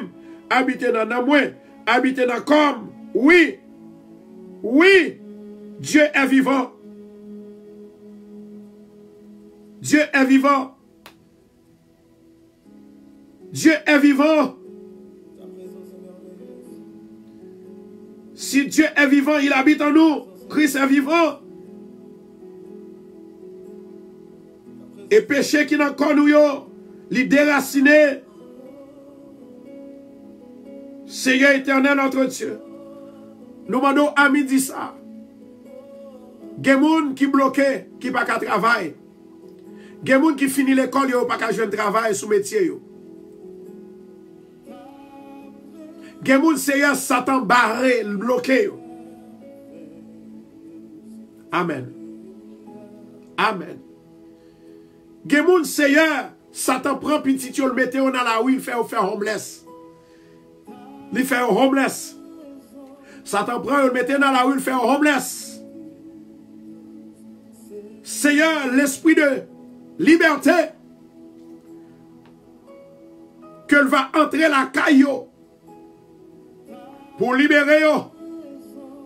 habitez dans moi, habitez dans le corps. Oui, oui, Dieu est vivant. Dieu est vivant. Dieu est vivant. Si Dieu est vivant, il habite en nous. Christ est vivant. Et péché qui n'a qu'en nous, les déraciner. Seigneur éternel, notre Dieu. Nous demandons à midi ça. Il y a des gens qui bloquent, qui ne peuvent pas travailler. Il y a des gens qui finissent l'école, qui ne peuvent pas jouer travail sous métier. Il y a des gens, Seigneur, Satan barré, bloqué. Amen. Amen. Il y a des gens, Seigneur, Satan prend petit, il le mette dans la rue, il fait homeless. Il fait homeless. Satan prend, il le mette dans la rue, il fait homeless. Seigneur, l'esprit de liberté, qu'elle va entrer la caillou pour libérer,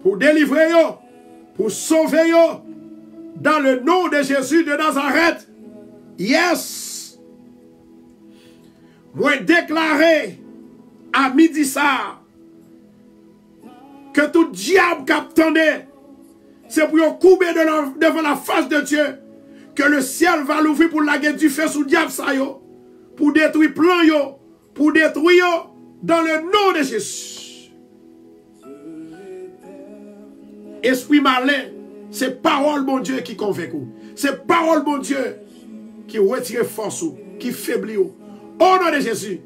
pour délivrer, pour sauver, dans le nom de Jésus de Nazareth. Yes! Moi déclarer à midi ça que tout diable qui attendait, c'est pour couper devant la face de Dieu, que le ciel va l'ouvrir pour la guerre du feu sous diable ça yo, pour détruire plan yo, pour détruire yo, dans le nom de Jésus. Esprit malin, c'est parole mon Dieu qui convainc. C'est parole mon Dieu qui retire force, qui faiblit. Au nom de Jésus,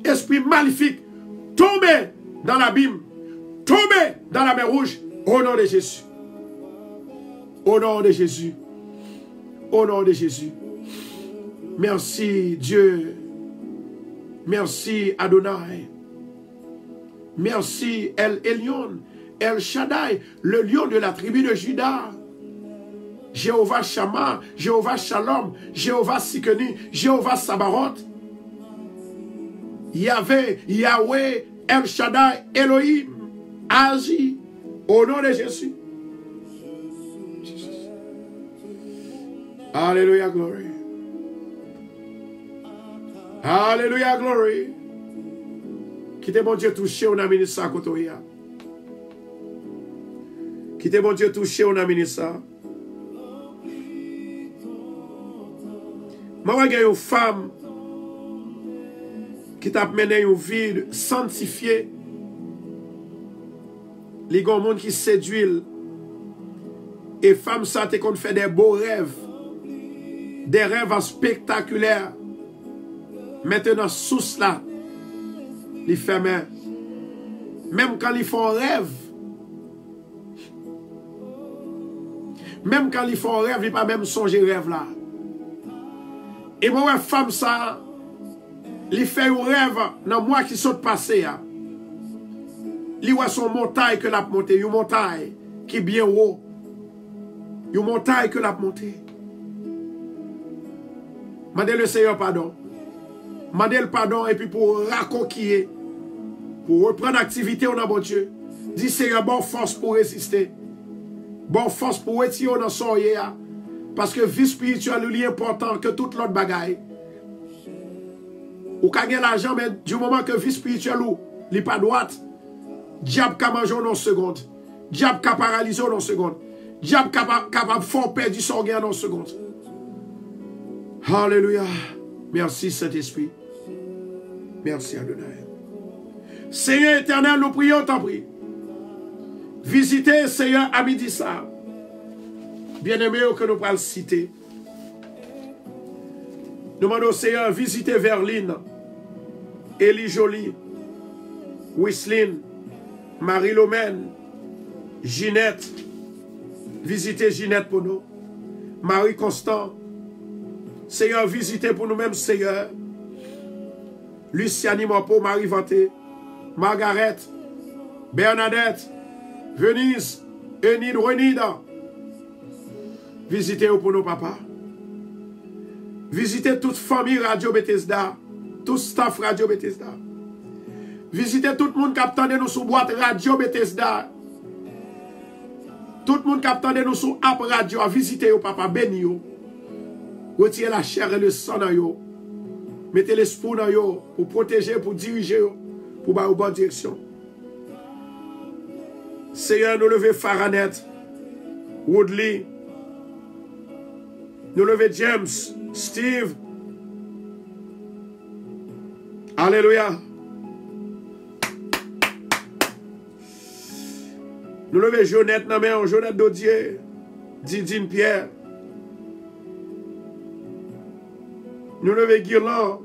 esprit maléfique, tombez dans l'abîme, tombez dans la mer rouge, au nom de Jésus. Au nom de Jésus. Au nom de Jésus. Merci Dieu. Merci Adonai. Merci El Elyon, El Shaddai, le lion de la tribu de Juda. Jéhovah Shammah, Jéhovah Shalom, Jéhovah Sikeni, Jéhovah Sabaroth. Yahvé, Yahweh, El Shaddai, Elohim, agis au nom de Jésus. Alléluia, glory. Alléluia, glory. Quittez mon Dieu touché, on a mis ça à côté. Quittez mon Dieu touché, on a mis ça. Moi, il y a une femme qui t'a mené une vie sanctifiée. Il y a un monde qui séduit. Et femme, ça, te qu'on fait des beaux rêves. Des rêves spectaculaires. Maintenant, sous cela, il fait même quand ils font rêve, même quand ils font rêve, ils pas même songer rêve là. Et moi, femme ça, il fait un rêve dans moi qui saute passé. Il voit son montagne que l'a monté, une montagne qui est bien haut. Une montagne que l'a monté. Mandez le Seigneur pardon. Mandez le pardon et puis pour racoquiller, pour reprendre l'activité au nom de Dieu. Dis Seigneur, bonne force pour résister. Bonne force pour retirer dans son hier. Parce que vie spirituelle est important que toute l'autre bagaille. Ou quand il y a l'argent, mais du moment que vie spirituelle n'est pas droite, diable qui mange en une seconde. Diable qui paralyse en une seconde. Diable capable de faire perdre son gain en une seconde. Alléluia. Merci Saint-Esprit. Merci Adonai. Seigneur éternel, nous prions, t'en prie. Visitez Seigneur à midi ça. Bien-aimé que nous pourrons citer. Nous demandons au Seigneur visiter Verline, Élie Jolie, Wislin, Marie-Lomène, Ginette. Visitez Ginette pour nous. Marie-Constant. Seigneur, visitez pour nous-mêmes, Seigneur. Luciani Mopo, Marie-Vanté, Margaret, Bernadette, Venise, Enid, Renida. Visitez-vous pour nous, papa. Visitez toute famille Radio Bethesda, tout staff Radio Bethesda. Visitez tout le monde qui attendait nous sous boîte Radio Bethesda. Tout le monde qui attendait nous sous app radio. Visitez-vous, papa, béni-vous. Retirez la chair et le sang dans vous. Mettez l'esprit dans vous pour protéger, pour diriger, pour avoir une bonne direction. Seigneur, nous levez Faranet, Woodley, nous levez James, Steve. Alléluia. Nous levez Jonette, Jonette Dodier, Didine Pierre. Nous levons Guirland.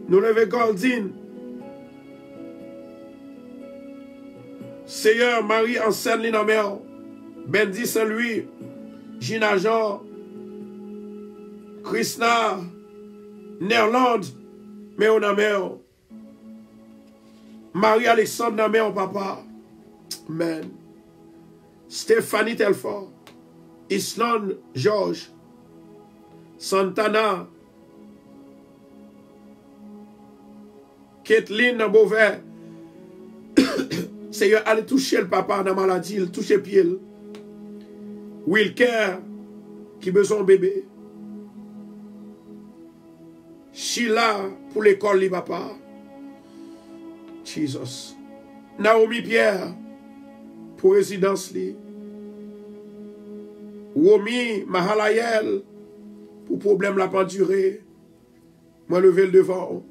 Nous levons Goldine. Seigneur, Marie Anselme Linamel. Bendy Saint-Louis. Gina Jean. Krishna. Nerland. Méonamel. Marie-Alexandre Namel, papa. Amen. Stéphanie Telfort. Island George, Santana, Kathleen Beauvais. Seigneur, allez toucher le papa dans la maladie, toucher le pied. Wilker, qui besoin de bébé. Sheila, pour l'école, papa. Jesus. Naomi Pierre, pour résidence, Womi, Mahalayel, pour problème la pendurée, moi lever le devant.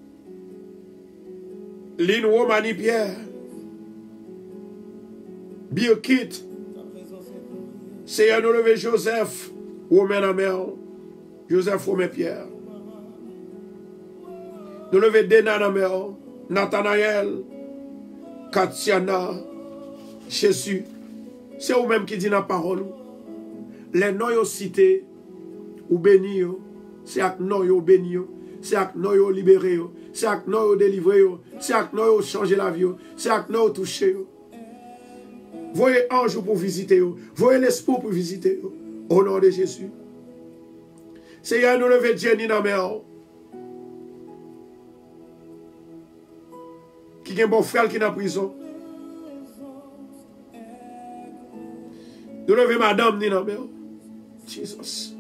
Lynn Womani Pierre, Birkit, Seigneur nous lever Joseph, Women Amel, Joseph Women Pierre. Nous lever Denan Amel, Nathanaël, Katiana, Jésus. C'est vous-même qui dit dans la parole. Les noms cités ou bénis, c'est avec nous bénis, c'est avec nous libérés, c'est avec nous délivrés, c'est avec nous changer la vie, c'est avec nous toucher. Voyez ange pour visiter, voyez l'esprit pour visiter, au nom de Jésus. Seigneur, nous lever Jenny dans mer, qui a un bon frère qui est en prison. Nous lever madame ni dans mer. Jesus.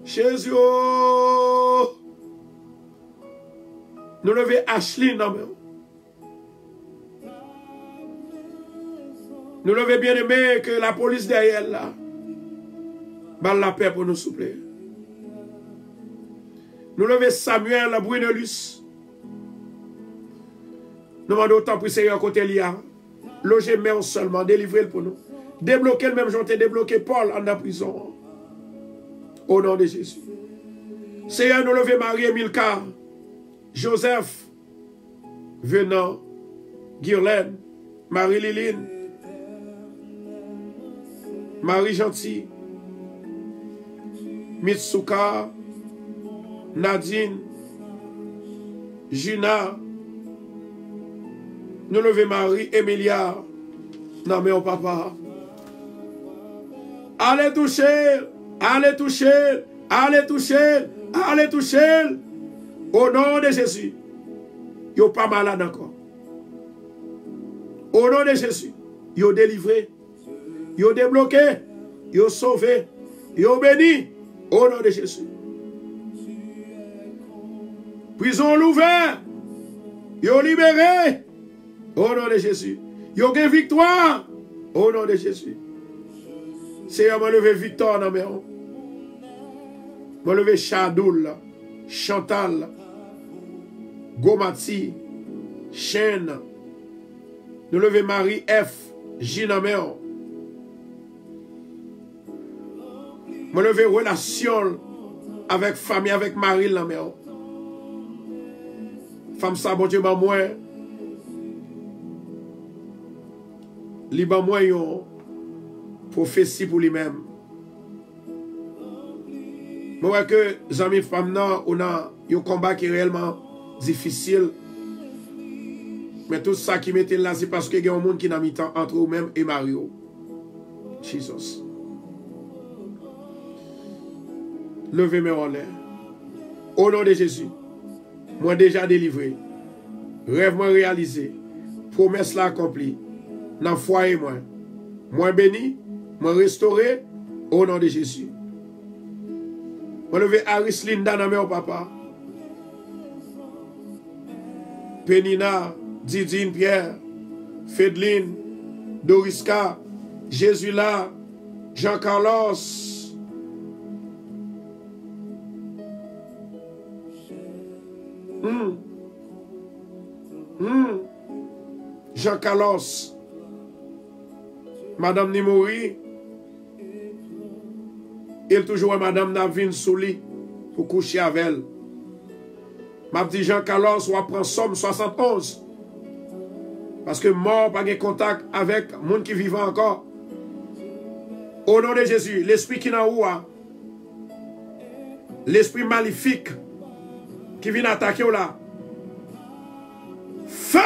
Jésus. Nous levons Ashley dans nous. Nous levons bien aimé que la police derrière là. Bal la paix pour nous, s'il vous plaît. Nous levons Samuel Brunelus. Nous demandons autant pour Seigneur côté Lia. Loger mais seulement, délivrer pour nous. Débloquer le même jour, débloquer Paul en la prison. Au nom de Jésus. Seigneur, nous levons Marie Milka, Joseph, Venant, Guirlaine, Marie-Liline, Marie-Gentil, Mitsuka, Nadine, Juna, nous levons Marie, Emilia, non mais au papa. Allez toucher, allez toucher, allez toucher, allez toucher, au nom de Jésus. Yo pas malade encore. Au nom de Jésus, yo délivré, yo débloqué, yo sauvé, yo béni, au nom de Jésus. Prison l'ouvert, yo libéré, au nom de Jésus. Yo gain victoire, au nom de Jésus. Seigneur, m'a levé Victor dans mes rangs. M'a levé Chadoul, Chantal, Gomati, Chêne. Nous levé Marie F, Ginaméon. M'a levé relation avec famille, avec Marie Laméon. Femme ça, bon Dieu, moi, liban moi yon prophétie pour lui-même. Moi que amis femmes nan on a un combat qui est réellement difficile. Mais tout ça qui mettait là c'est parce que il y a un monde qui n'a mis temps entre eux-mêmes et Mario. Jesus. Levez mes en l'air. Au nom de Jésus. Moi déjà délivré. Rêve moi réalisé. Promesse là accomplie. Dans foyer moi. Moi béni, moi restauré au nom de Jésus. Moi levé Aris Linda dans mon papa. Penina, Didine Pierre, Fedeline, Doriska, Jésus là, Jean-Carlos. Jean-Carlos. Madame Nimouri, il toujours Madame Navin Souli pour coucher avec elle. M'a dit Jean-Carlos, on prend somme 71. Parce que mort, pas de contact avec le monde qui vivent encore. Au nom de Jésus, l'esprit qui n'a où, l'esprit maléfique qui vient attaquer là. Feu!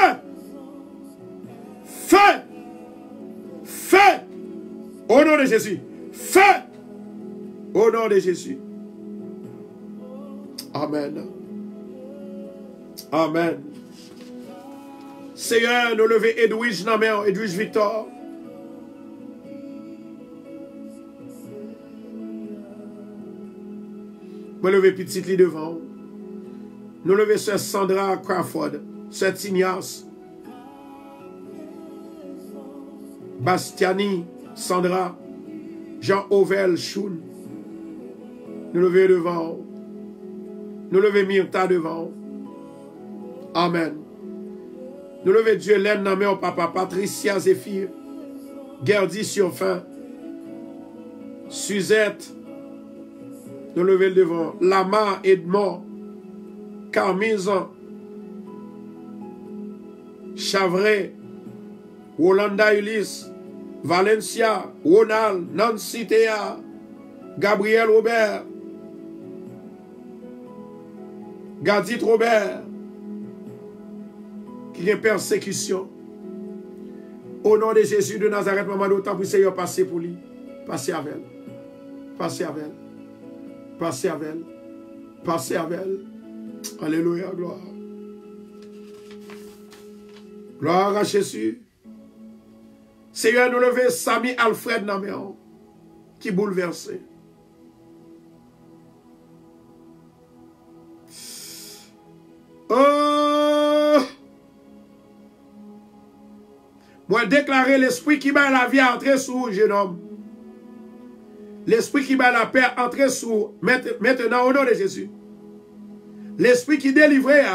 Feu! Feu! Au nom de Jésus. Feu! Au nom de Jésus. Amen. Amen. Seigneur, nous lever Edwige Namer, Edwige Victor. Nous lever petite lit devant. Nous lever Sœur Sandra Crawford, Sœur Tignas, Bastiani, Sandra, Jean-Ovel, Choun. Nous lever devant. Nous lever Myrta devant. Amen. Nous lever Dieu l'aime dans au papa, Patricia Zéphir, Gerdy Surfin, Suzette. Nous lever le devant. Lama Edmond, Carmizan, Chavray, Rolanda Ulysse, Valencia, Ronald, Nancy Théa, Gabriel Robert, Gadit Robert, qui est persécution. Au nom de Jésus de Nazareth, maman d'autant pour Seigneur passer pour lui. Passez avec elle. Passez avec elle. Passez avec elle. Passez avec elle. Alléluia, gloire. Gloire à Jésus. Seigneur, nous levons Sami Alfred Naméon, qui bouleversé. Oh! Moi déclarer l'esprit qui m'a la vie à entrer sous un jeune homme. L'esprit qui bat la paix, entrez sous, maintenant au nom de Jésus. L'esprit qui délivrait,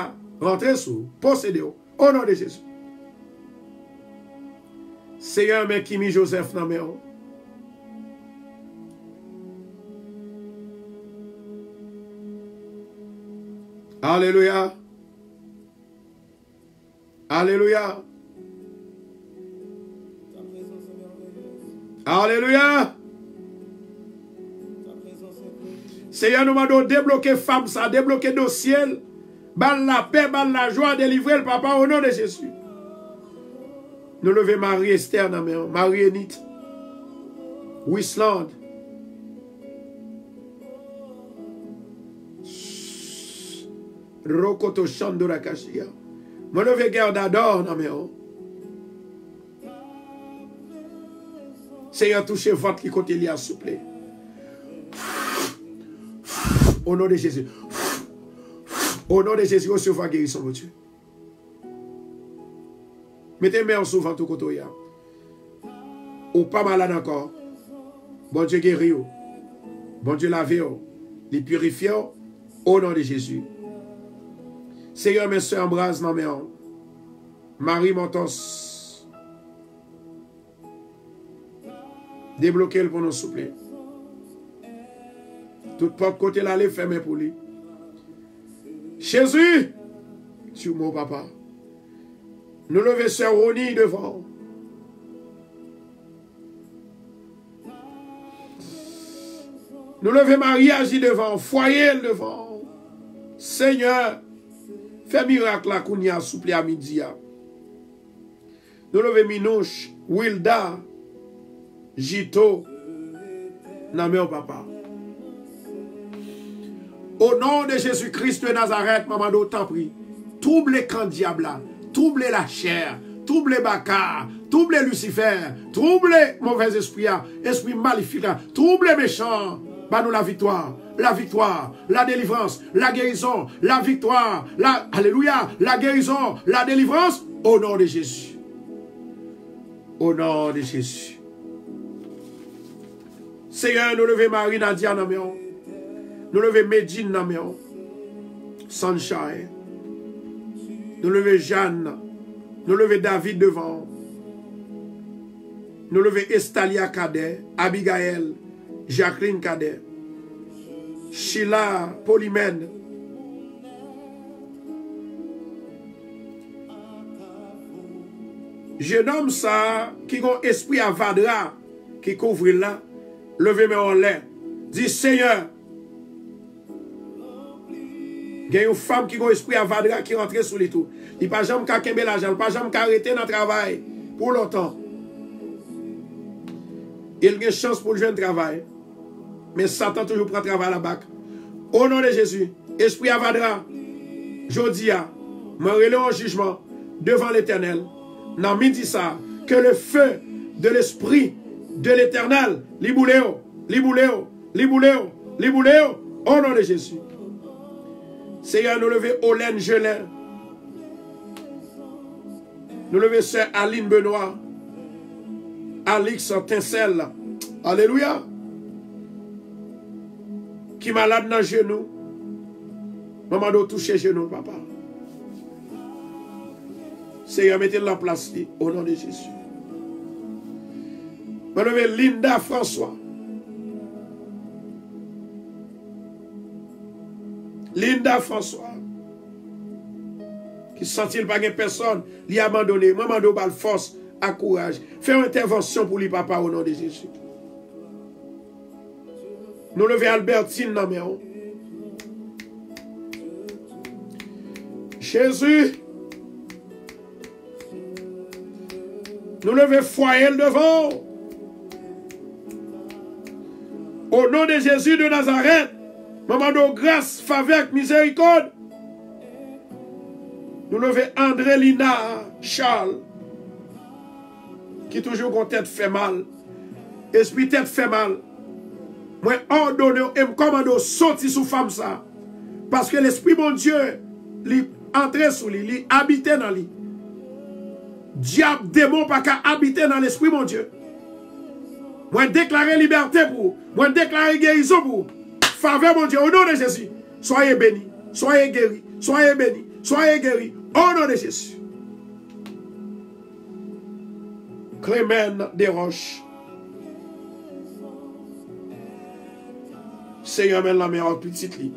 rentrez sous, possédez au nom de Jésus. Seigneur, mais qui mit Joseph dans mes mains. Alléluia. Alléluia. Alléluia. Seigneur, nous demandons débloquer femme, ça, débloquer dossier, ban la paix, ban la joie, délivrer le papa au nom de Jésus. Nous levons Marie Esther dans mes mains, Marie Enith, Wisland. Rokoto Chandora Kashia. Moi, je vais garder d'or dans mes mains. Seigneur, touchez votre qui côté lié, s'il vous plaît. Au nom de Jésus. Au nom de Jésus, recevez la guérison, mon Dieu. Mettez main souvent tout côté. Ou pas malade encore. Bon Dieu guérit. Bon Dieu lavé. Les purifié. Au nom de Jésus. Seigneur, mes soeurs, embrasse dans mes mains. Marie Montos. Débloquez-le pour nous, s'il vous plaît. Toute porte côté là, les fermées pour lui. Jésus, tu mon papa. Nous levons Sœur Roni devant. Nous levons Marie agit devant. Foyer devant. Seigneur, fais miracle là qu'on y a souple à midi. Nous levons Minouche, Wilda, Jito. Non mais papa. Au nom de Jésus-Christ de Nazareth, maman d'autant prie. Trouble les camps diable, trouble la chair, trouble les bacars, trouble Lucifer, trouble les mauvais esprits, esprit maléfique, trouble les méchants. Bah nous la victoire, la délivrance, la guérison, la victoire, alléluia, la guérison, la délivrance, au nom de Jésus. Au nom de Jésus. Seigneur, nous levons Marie Nadia dans mes mains. Nous levons Medine dans mes mains. Sunshine. Nous levons Jeanne. Nous levons David devant. Nous levons Estalia Cadet. Abigail. Jacqueline Cadet. Sheila Polymène. Je nomme ça qui a un esprit à Vadra qui couvre là. Levez-moi en l'air. Dis Seigneur. Il y a une femme qui a un esprit à Vadra qui rentre sur les tours. Il n'y a pas jamais qu'à kembe l'argent, il n'y a pas jamais qu'à arrêter dans le travail pour longtemps. Il y a une chance pour le jeune travail. Mais Satan toujours prend travail à la bac. Au nom de Jésus, esprit à Vadra, Jodia, me relève en jugement devant l'Éternel. Dans midi ça, que le feu de l'esprit de l'Éternel, libouléo, au nom de Jésus. Seigneur, nous levons Olène Gelin. Nous levons Sœur Aline Benoît. Alix Tincelle. Alléluia. Qui malade dans le genou. Maman doit toucher le genou, papa. Seigneur, mettez-le en place au nom de Jésus. Nous levons Linda François. Linda François, qui sentit pas que personne lui abandonné, maman de balle force, à courage. Fais une intervention pour lui, papa, au nom de Jésus. Nous levons Albertine dans mes mains. Jésus, nous levons Foyer devant. Au nom de Jésus de Nazareth. Maman de grâce, faveur, miséricorde. Nous levons André Lina Charles, qui toujours con tête fait mal. Esprit tête fait mal. Moi, ordonne et me commande sortir sous femme ça. Parce que l'esprit mon Dieu, lui entre sous lui, lui habite dans lui. Diable, démon, pas qu'à habiter dans l'esprit mon Dieu. Moi déclarer liberté pour. Moi déclarer guérison pour. Faveur mon Dieu au nom de Jésus. Soyez bénis, soyez guéris, soyez bénis, soyez guéris au nom de Jésus. Clément Desroches. Seigneur, mène la meilleure petite lit.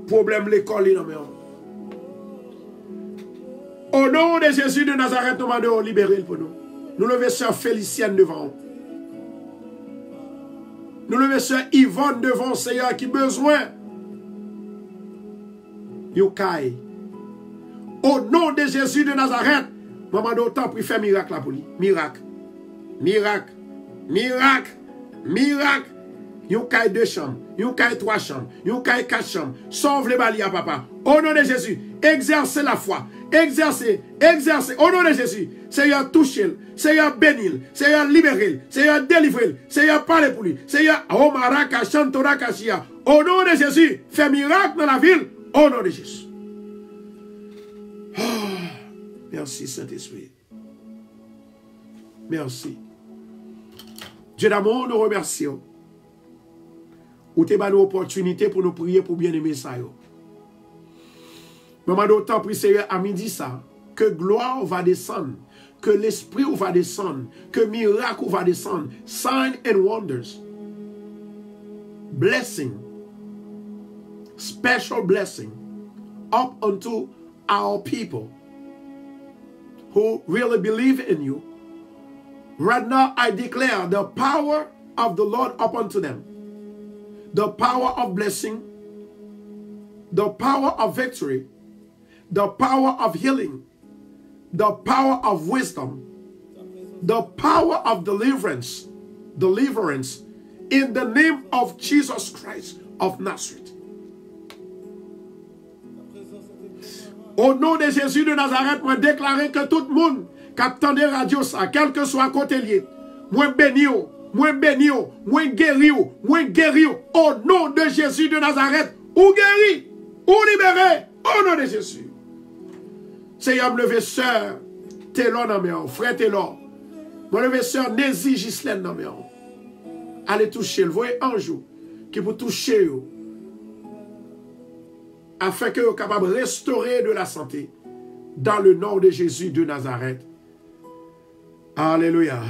Problème l'école, il au nom de Jésus de Nazareth, nous demandons libérer pour nous. Nous levons sœur Félicienne devant nous. Nous levons sœur Yvonne devant Seigneur qui besoin. Yokai. Au nom de Jésus de Nazareth, nous demandons autant pour faire miracle là pour lui. Miracle. Miracle. Miracle. Miracle. Yon kay 2 chambres, yon kay 3 chambres, yon kay 4 chambres. Sauve les balia, papa. Au nom de Jésus, exercez la foi. Exercez, exercez. Au nom de Jésus, Seigneur, touchez-le. Seigneur, bénis-le. Seigneur, libérez-le. Seigneur, délivrez-le. Seigneur, parlez pour lui. Seigneur, Omaraka, Chantoraka, Shia. Au nom de Jésus, fais miracle dans la ville. Au nom de Jésus. Oh, merci, Saint-Esprit. Merci. Dieu d'amour, nous remercions. Ou te ba nous opportunité pour nous prier pour bien aimer ça. Maman d'autant prie Seigneur à midi ça, que gloire va descendre, que l'esprit va descendre, que miracle va descendre, signs and wonders, blessing, special blessing up unto our people who really believe in you. Right now I declare the power of the Lord up unto them. The power of blessing, the power of victory, the power of healing, the power of wisdom, the power of deliverance, in the name of Jesus Christ of Nazareth. Au nom de Jésus de Nazareth, moi déclarer que tout le monde qui attend des radios, quel que soit côté lié, moi béni. Moi béni, moi guéri, au nom de Jésus de Nazareth, ou guéri, ou libéré, au nom de Jésus. Seigneur, me lever sœur Télon dans mes frère Télon, me lever sœur Nézi Gislaine dans mes allez toucher, le voyez un jour, qui vous toucher, afin que vous soyez capable de restaurer de la santé, dans le nom de Jésus de Nazareth. Alléluia.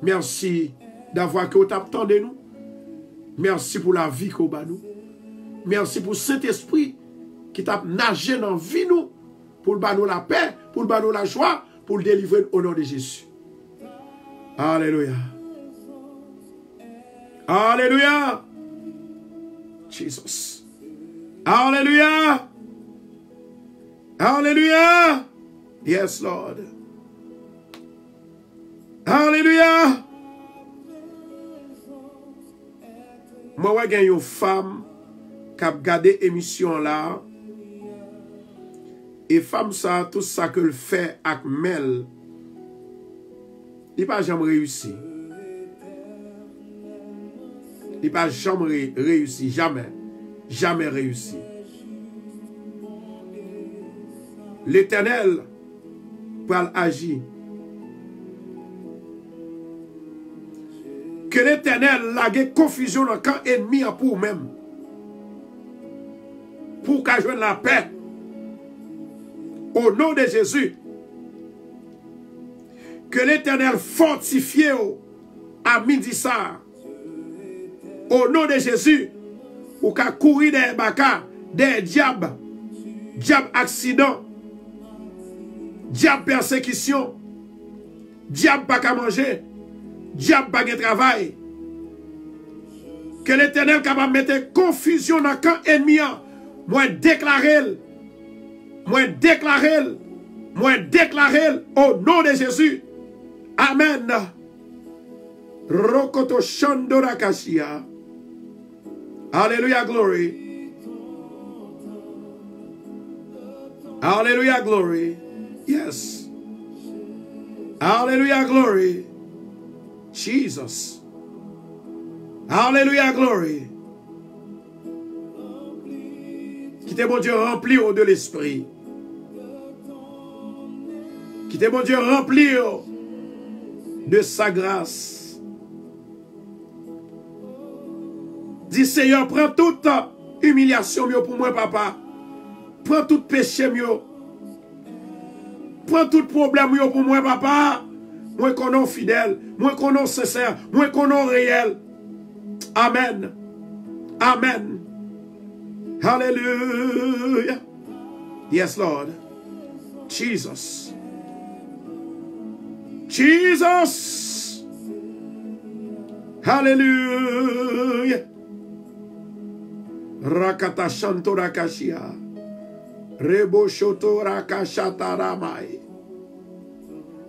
Merci d'avoir que vous attendez nous. Merci pour la vie que vous avez nous. Merci pour cet esprit qui t'a nagé dans la vie nous. Pour nous la paix, pour nous la joie, pour le délivrer au nom de Jésus. Alléluia. Alléluia. Jesus. Alléluia. Alléluia. Yes, Lord. Alléluia. Moi, je suis une femme qui a regardé l'émission là. Et femme ça, tout ça que le fait avec Mel, il n'a pas jamais réussi. Il n'a pas jamais réussi. Jamais. Jamais réussi. L'Éternel peut agir. Que l'Éternel lague confusion dans le camp ennemi pour même. Pour qu'à jouer la paix. Au nom de Jésus. Que l'Éternel fortifie à midi ça. Au nom de Jésus. Ou qu'à courir des baka, des diables. Diable accident. Diable persécution. Diable pas qu'à manger. Diable pas de travail. Que l'Éternel capable de mettre confusion dans le camp ennemi. Moi déclarer. Moi déclarer. Moi déclarer au nom de Jésus. Amen. Rokoto Shandora Kashia. Hallelujah, glory. Hallelujah, glory. Yes. Hallelujah, glory. Jesus. Hallelujah, glory. Quittez mon Dieu rempli de l'esprit. Quittez mon Dieu remplir de sa grâce. Dis Seigneur, prends toute humiliation pour moi, papa. Prends tout péché mieux. Prends tout problème pour moi, papa. Moi qu'on est fidèle, moi qu'on est sincère, moi qu'on est réel. Amen. Amen. Hallelujah. Yes, Lord. Jesus. Jesus. Hallelujah. Rakata shanto rakashia. Rebo shoto rakashata ramai.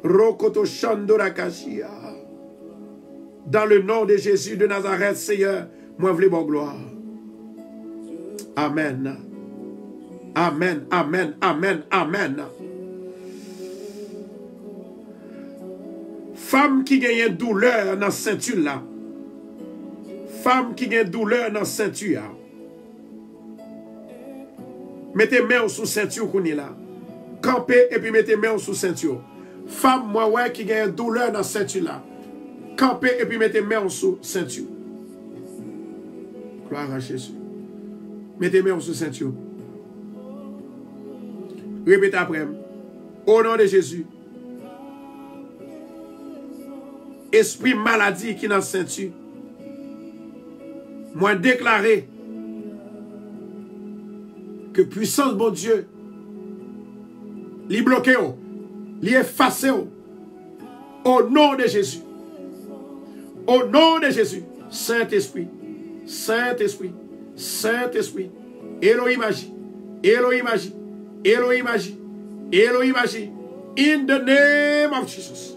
Rokoto shando rakashia. Dans le nom de Jésus de Nazareth, Seigneur, moi voulez mon gloire. Amen. Amen, amen, amen, amen. Femme qui gagne douleur dans la ceinture là. Femme qui gagne douleur dans la ceinture. Mettez main sous ceinture qu'on est là. Campez et puis mettez main sous ceinture. Femme moi ouais qui gagne douleur dans la ceinture là. Campez et puis mettez main sous ceinture. Gloire à Jésus. Mettez main sous ceinture. Répétez après. Au nom de Jésus. Esprit maladie qui est dans la ceinture. Moi déclarer que puissance bon Dieu li bloqué, li effacé au nom de Jésus. Au nom de Jésus. Saint-Esprit. Saint-Esprit. Saint-Esprit. Elohim agit. Elohim agit. Elohim agit. Elohim agit. In the name of Jesus.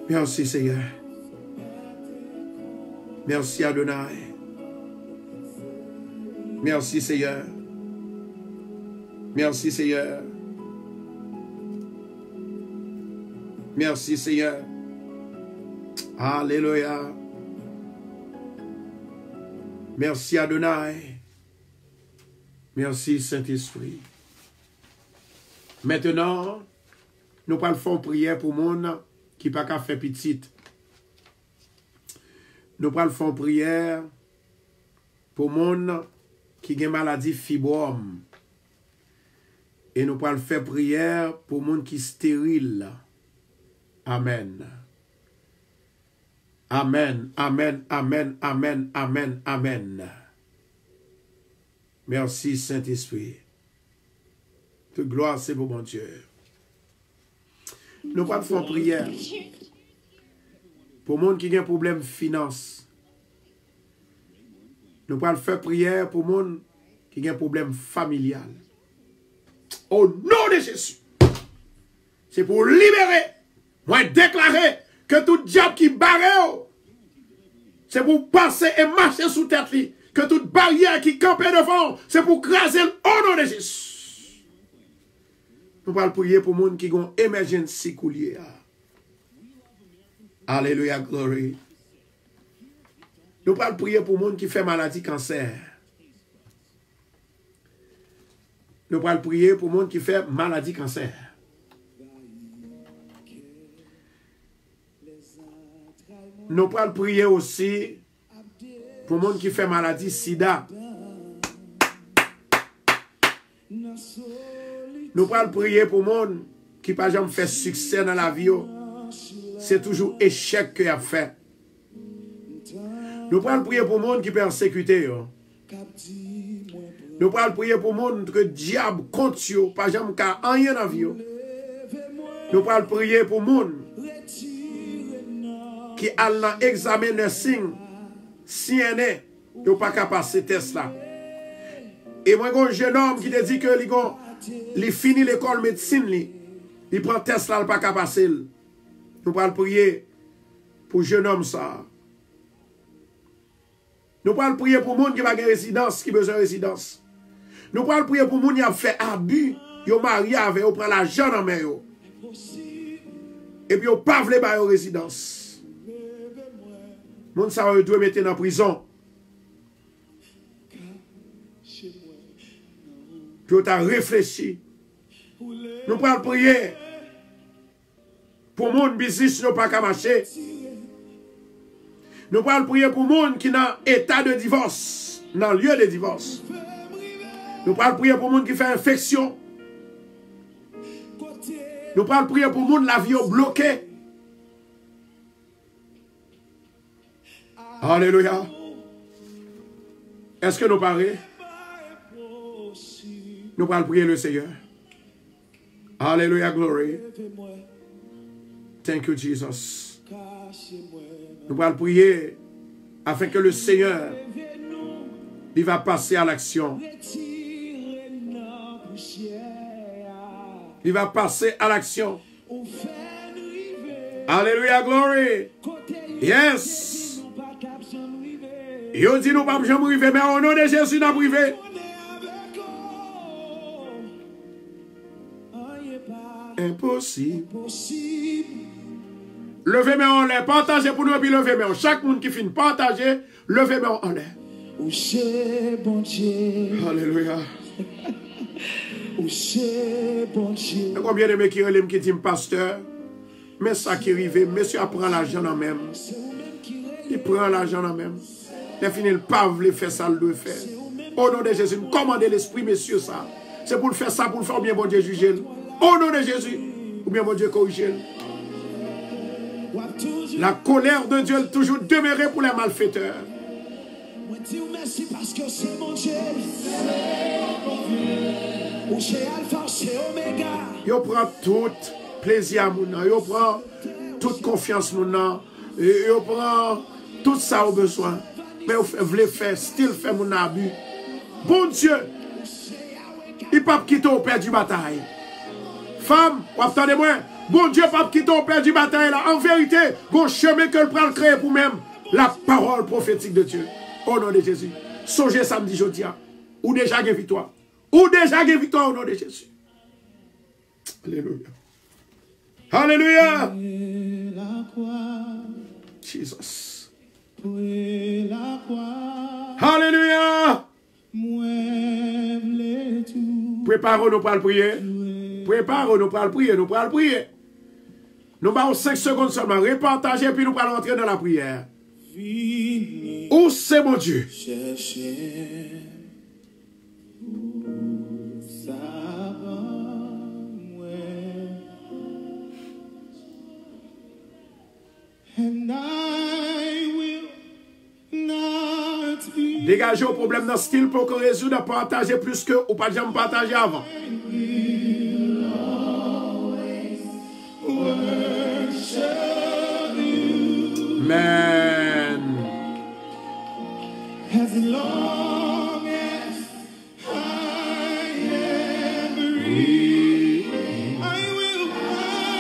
Merci Seigneur. Merci Adonai. Merci Seigneur. Merci Seigneur. Merci Seigneur. Alléluia. Merci Adonai. Merci Saint-Esprit. Maintenant, nous allons faire prière pour le monde qui n'a pas fait petite. Nous allons faire prière pour le monde qui a une maladie fibrome. Et nous allons faire prière pour le monde qui est stérile. Amen. Amen, amen, amen, amen, amen, amen. Merci Saint-Esprit. Toute gloire c'est pour mon Dieu. Nous allons faire prière pour le monde qui a un problème de finance. Nous allons faire prière pour le monde qui a un problème familial. Au nom de Jésus. C'est pour libérer. Moi déclarer que tout diable qui barre, c'est pour passer et marcher sous tête. Que toute barrière qui campe devant, c'est pour craser au nom de Jésus. Nous allons prier pour les gens qui ont une émergence coulière. Alléluia, glory. Nous allons prier pour les gens qui font maladie cancer. Nous allons prier pour les gens qui font maladie cancer. Nous allons prier aussi pour les gens qui font maladie sida. Nous allons prier pour les gens qui n'ont pas jamais fait succès dans la vie. C'est toujours échec qu'il a fait. Nous allons prier pour les gens qui sont persécutés. Nous allons prier pour les gens que le diable compte, pas jamais qu'à rien dans la vie. Nous allons prier pour les gens qui allent examiner le signe, si un est, ils n'ont pas qu'à passer test là. Et moi, j'ai un jeune homme qui te dit que il finit l'école de médecine, il prend test là, il n'a pas qu'à passer. Nous allons prier pour le jeune homme ça. Nous allons prier pour les gens qui ont une résidence, qui ont besoin de résidence. Nous allons prier pour les gens qui ont fait abus, ils ont marié avec, ils prennent l'argent en main. Et puis ils n'ont pas voulu faire une résidence. Moun sa doit mettre dans prison. Puis on t'a réfléchi. Nous pouvons prier pour mon business nous pas qu'à marcher. Nous pouvons prier pour monde qui est dans état de divorce, dans lieu de divorce. Nous pouvons prier pour monde qui fait infection. Nous pouvons prier pour monde la vie bloquée. Alléluia. Est-ce que nous parlons? Nous pouvons prier le Seigneur. Alléluia, glory. Thank you, Jesus. Nous allons prier afin que le Seigneur il va passer à l'action. Il va passer à l'action. Alléluia, glory. Yes. Il dit nous ne pouvons jamais arriver, mais au nom de Jésus, nous privé. Impossible. Levez main en l'air, partagez pour nous et puis levez main. Chaque monde qui finit partager, levez main en l'air. Alléluia. Combien de mecs qui relèvent qui disent pasteur, mais ça qui arrive, monsieur prend l'argent en même. Il prend l'argent en même. Il finit le pave, il fait ça, il doit faire. Au nom de Jésus, commandez l'esprit, messieurs, ça. C'est pour le faire ça, pour le faire bien, bon Dieu, juger. Au nom de Jésus, ou bien mon Dieu, corriger. La colère de Dieu est toujours demeurée pour les malfaiteurs. Merci parce que c'est mon Dieu. C'est Alpha, c'est Oméga. Il prend tout plaisir à mon nom. Il prend toute confiance à mon nom. Il prend tout ça au besoin. Mais vous voulez faire, style faire mon abus. Bon Dieu, il ne peut pas quitter au père du bataille. Femme, attendez-moi. Bon Dieu, pas quitter au père du bataille là. En vérité, bon chemin que le prend le créer pour même la parole prophétique de Dieu. Au nom de Jésus. Songez samedi, jeudi. Ou déjà une victoire. Ou déjà une victoire au nom de Jésus. Alléluia. Alléluia. Jesus. Alléluia. Préparons-nous pour le prier. Préparons-nous pour le prier. Nous pourrons le prier. Nous avons 5 secondes seulement. Repartagez puis nous allons entrer dans la prière. Où c'est mon Dieu? Dégagez au problème dans ce style pour qu'on résout de partager plus que ou pas de jamais partager avant. Amen. As long as I am breathing, I will always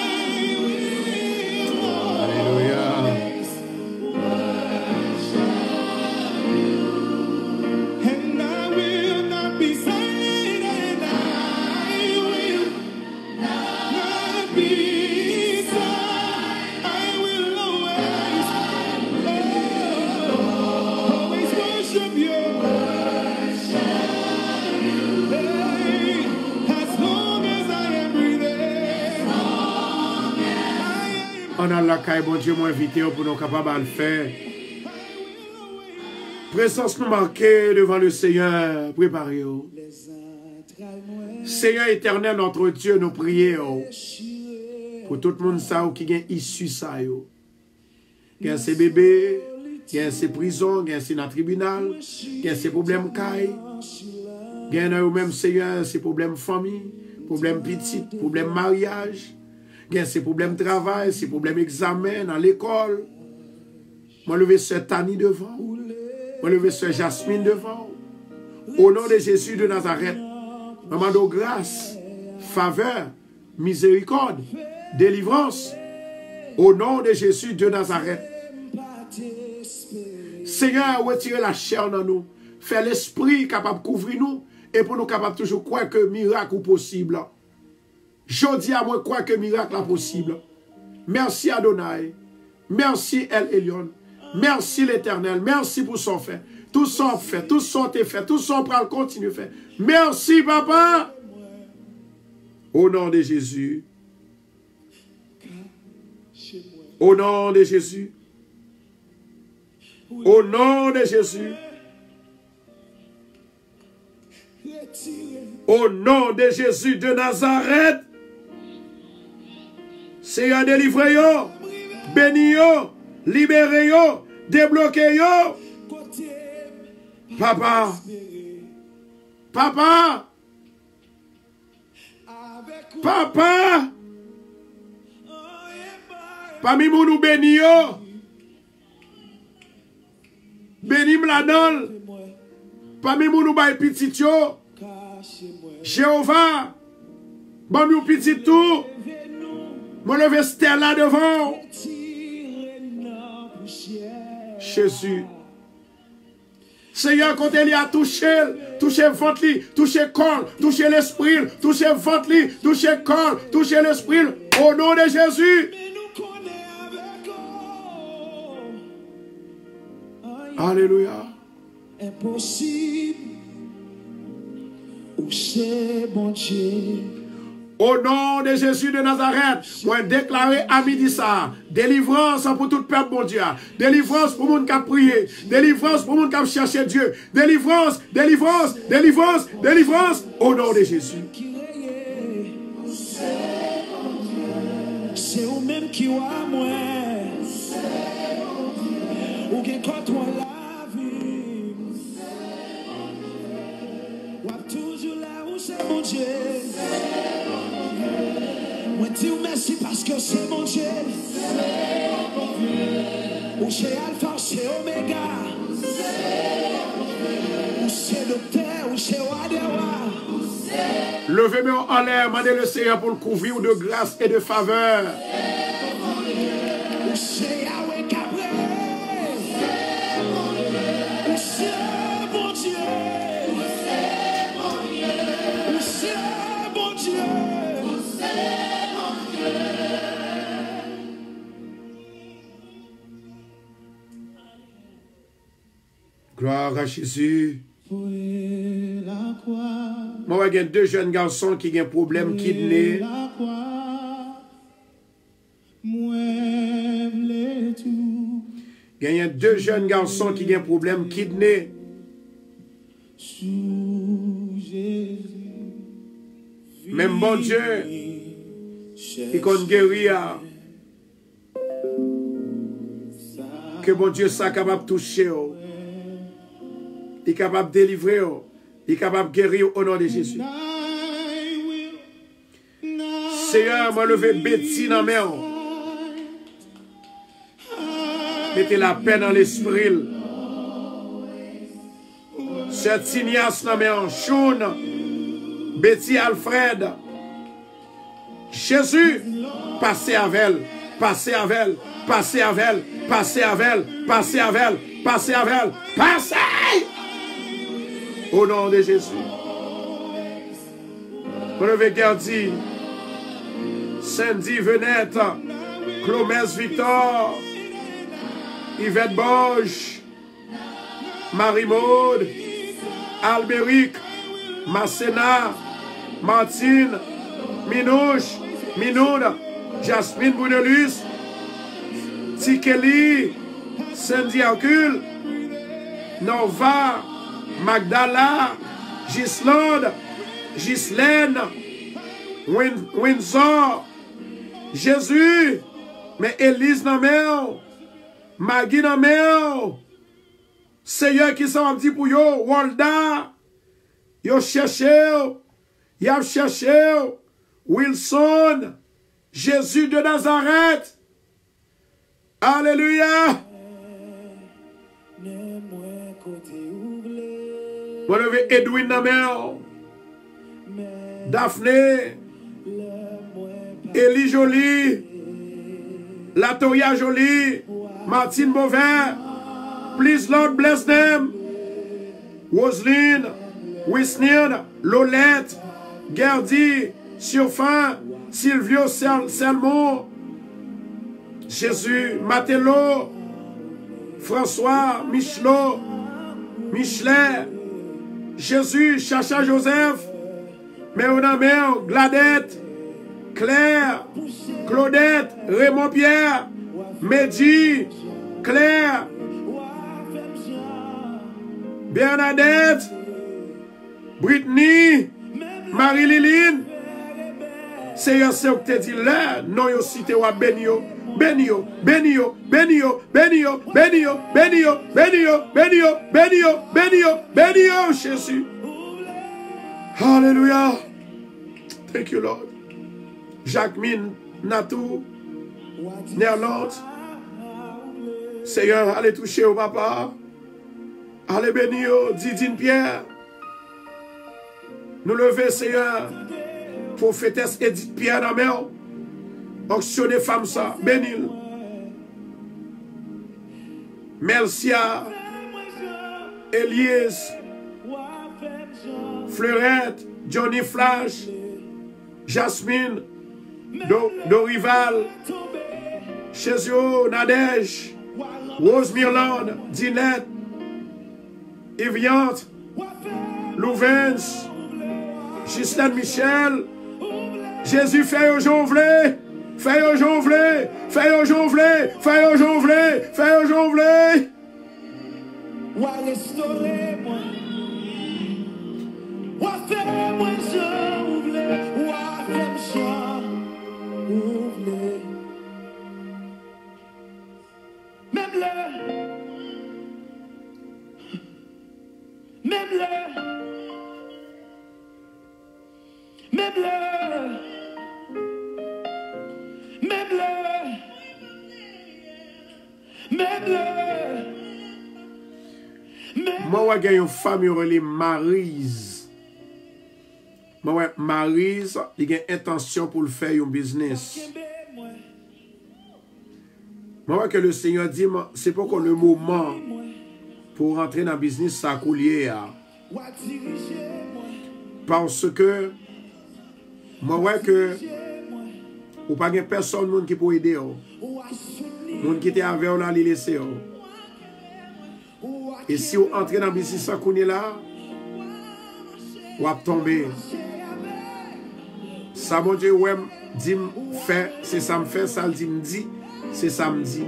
worship you. And I will not be silent, and I will not be silent. I will always worship you. On a la caille, bon Dieu, m'a invité pour nous capables de le faire. Présence nous marquée devant le Seigneur. Préparez-vous. Seigneur éternel, notre Dieu, nous prions pour tout le monde ça qui est issu ça. Qui a ses bébés, qui a ses prisons, qui a ses tribunal, qui a ses problèmes caille. Qui a même Seigneur, ses problèmes famille, problèmes petits, problèmes mariage. Il y a ces problèmes de travail, ces problèmes d'examen dans l'école. Moi, lever ce Tani devant. Moi, lever ce Jasmine devant. Au nom de Jésus de Nazareth, maman de grâce, faveur, miséricorde, délivrance. Au nom de Jésus de Nazareth. Seigneur, retirez la chair dans nous. Fais l'esprit capable de couvrir nous. Et pour nous capables toujours croire que miracle est possible. Je dis à moi quoi que miracle est possible. Merci Adonai. Merci El Elyon. Merci l'Éternel. Merci pour son fait. Tout son fait. Tout son fait. Tout son pral continue fait. Merci Papa. Au nom de Jésus. Au nom de Jésus. Au nom de Jésus. Au nom de Jésus de Nazareth. Seigneur, délivrez-yo. Bénis-yo. Libérez-yo. Débloquez-yo. Papa. Papa. Papa. Parmi nous, nous bénis-yo. Bénis-moi la donne. Parmi nous, nous baillons petit yo. Jéhovah. Bon, nous petit tout. Moi, lever Stella là devant. Jésus. Seigneur, quand il a touché ventre, touché corps, touché l'esprit, touché ventre, touché corps, touché l'esprit, au nom de Jésus. Alléluia. Impossible. Où c'est bon Dieu. Au nom de Jésus de Nazareth, moi déclarer à midi ça, délivrance pour tout peuple, mon Dieu. Délivrance pour monde qui a prié. Délivrance pour monde qui a cherché Dieu. Délivrance, délivrance, délivrance, délivrance. Au nom de Jésus. C'est vous-même qui a moi. Ou qui côtoie la vie. Ou toujours là où c'est mon Dieu. Moi dis merci parce que c'est mon Dieu. Ou c'est Alpha, c'est Oméga. Ou c'est docteur, ou c'est Wadewa. Levez-moi en l'air, demandez le Seigneur pour le couvrir de grâce et de faveur. Ou c'est Yahweh Cabré. Ou c'est mon Dieu. Ou c'est mon Dieu. Gloire à Jésus. La croix. Moi, il y a deux jeunes garçons qui ont un problème kidney. La croix. Moi, le tout. Il y a deux jeunes garçons qui ont un problème kidney. Sous Jésus. Même bon Dieu, il compte guérir. Que bon Dieu soit capable de toucher. Il est capable de délivrer. Il est capable de guérir au nom de Jésus. Seigneur, moi levé Betty dans la main. Mettez la paix dans l'esprit. Sœur Tinias dans la main. Choun. Betty Alfred. Jésus, passez avec elle. Passez avec elle. Passez avec elle. Passez avec elle. Passez avec elle. Passez avec elle. Passez! Au nom de Jésus. Relevez Gardi, Sandy Venette, Clomès Victor, Yvette Bosch, Marie-Maude, Albéric, Masséna, Martine, Minouche, Minoud, Jasmine Bounelus, Tikeli, Sandy Hercule, Nova, Magdala, Gislande, Gislaine, Windsor, Jésus, mais Élise dans la Maggie dans la Seigneur qui s'en dit pour yo, Walda, yo cherché, Wilson, Jésus de Nazareth. Alléluia. Vous levez Edwin Namel, Daphné, Elie Jolie, Latoya Jolie, Martine Beauvais. Please, Lord, bless them. Roseline, Wisnine, Lolette, Gardi, Surfin, Silvio Salmon, Jésus, Matelot, François, Michelot, Michelet, Jésus, Chacha Joseph, Mais on a même Gladette, Claire, Claudette, Raymond Pierre, Mehdi, Claire, Bernadette, Britney, Marie-Liline. Seigneur, c'est ce que tu dis là. Non, yo cité ou Benio, Benio, Benio, Benio, Benio, Benio, Benio, Benio, Benio, Benio, Benio, Benio, Jésus. Alléluia. Thank you, Lord. Jacqueline, Natou, Nerlante. Seigneur, allez toucher au papa. Allez bénir, Didine Pierre. Nous lever, Seigneur. Prophétesse Edith Pierre dans la mer. Auctionner femme ça. Bénil. Melcia. Elias. Fleurette. Johnny Flash. Jasmine. Dorival. Chezio. Nadège. Rose Mirland. Dinette. Eviante. Louvens. Ghislaine Michel. Jésus fait au jonglé. Fait au jonglé. Fait au jonglé. Fait au jonglé. Fait au jonglé. Ou restaurer moi. Ou faire moi je voulais. Ou faire ça. Ouvre. Même là. Même là. Même là. Même là. Même là. Moi, j'ai une femme qui est Maryse. Moi, Maryse, il a une intention pour le faire un business. Moi, que le Seigneur dit, c'est pas que le moment pour rentrer dans le business, ça a coulé. Parce que, moi, ouais que, ou pas de personne qui peut aider. Moun qui était avec là, les laisser. Et si vous entrez dans le business sans qu'on est là, vous allez tomber. Ça, mon Dieu, ouais, dit, fait, c'est ça me fait, ça dit, me dit, c'est ça me dit.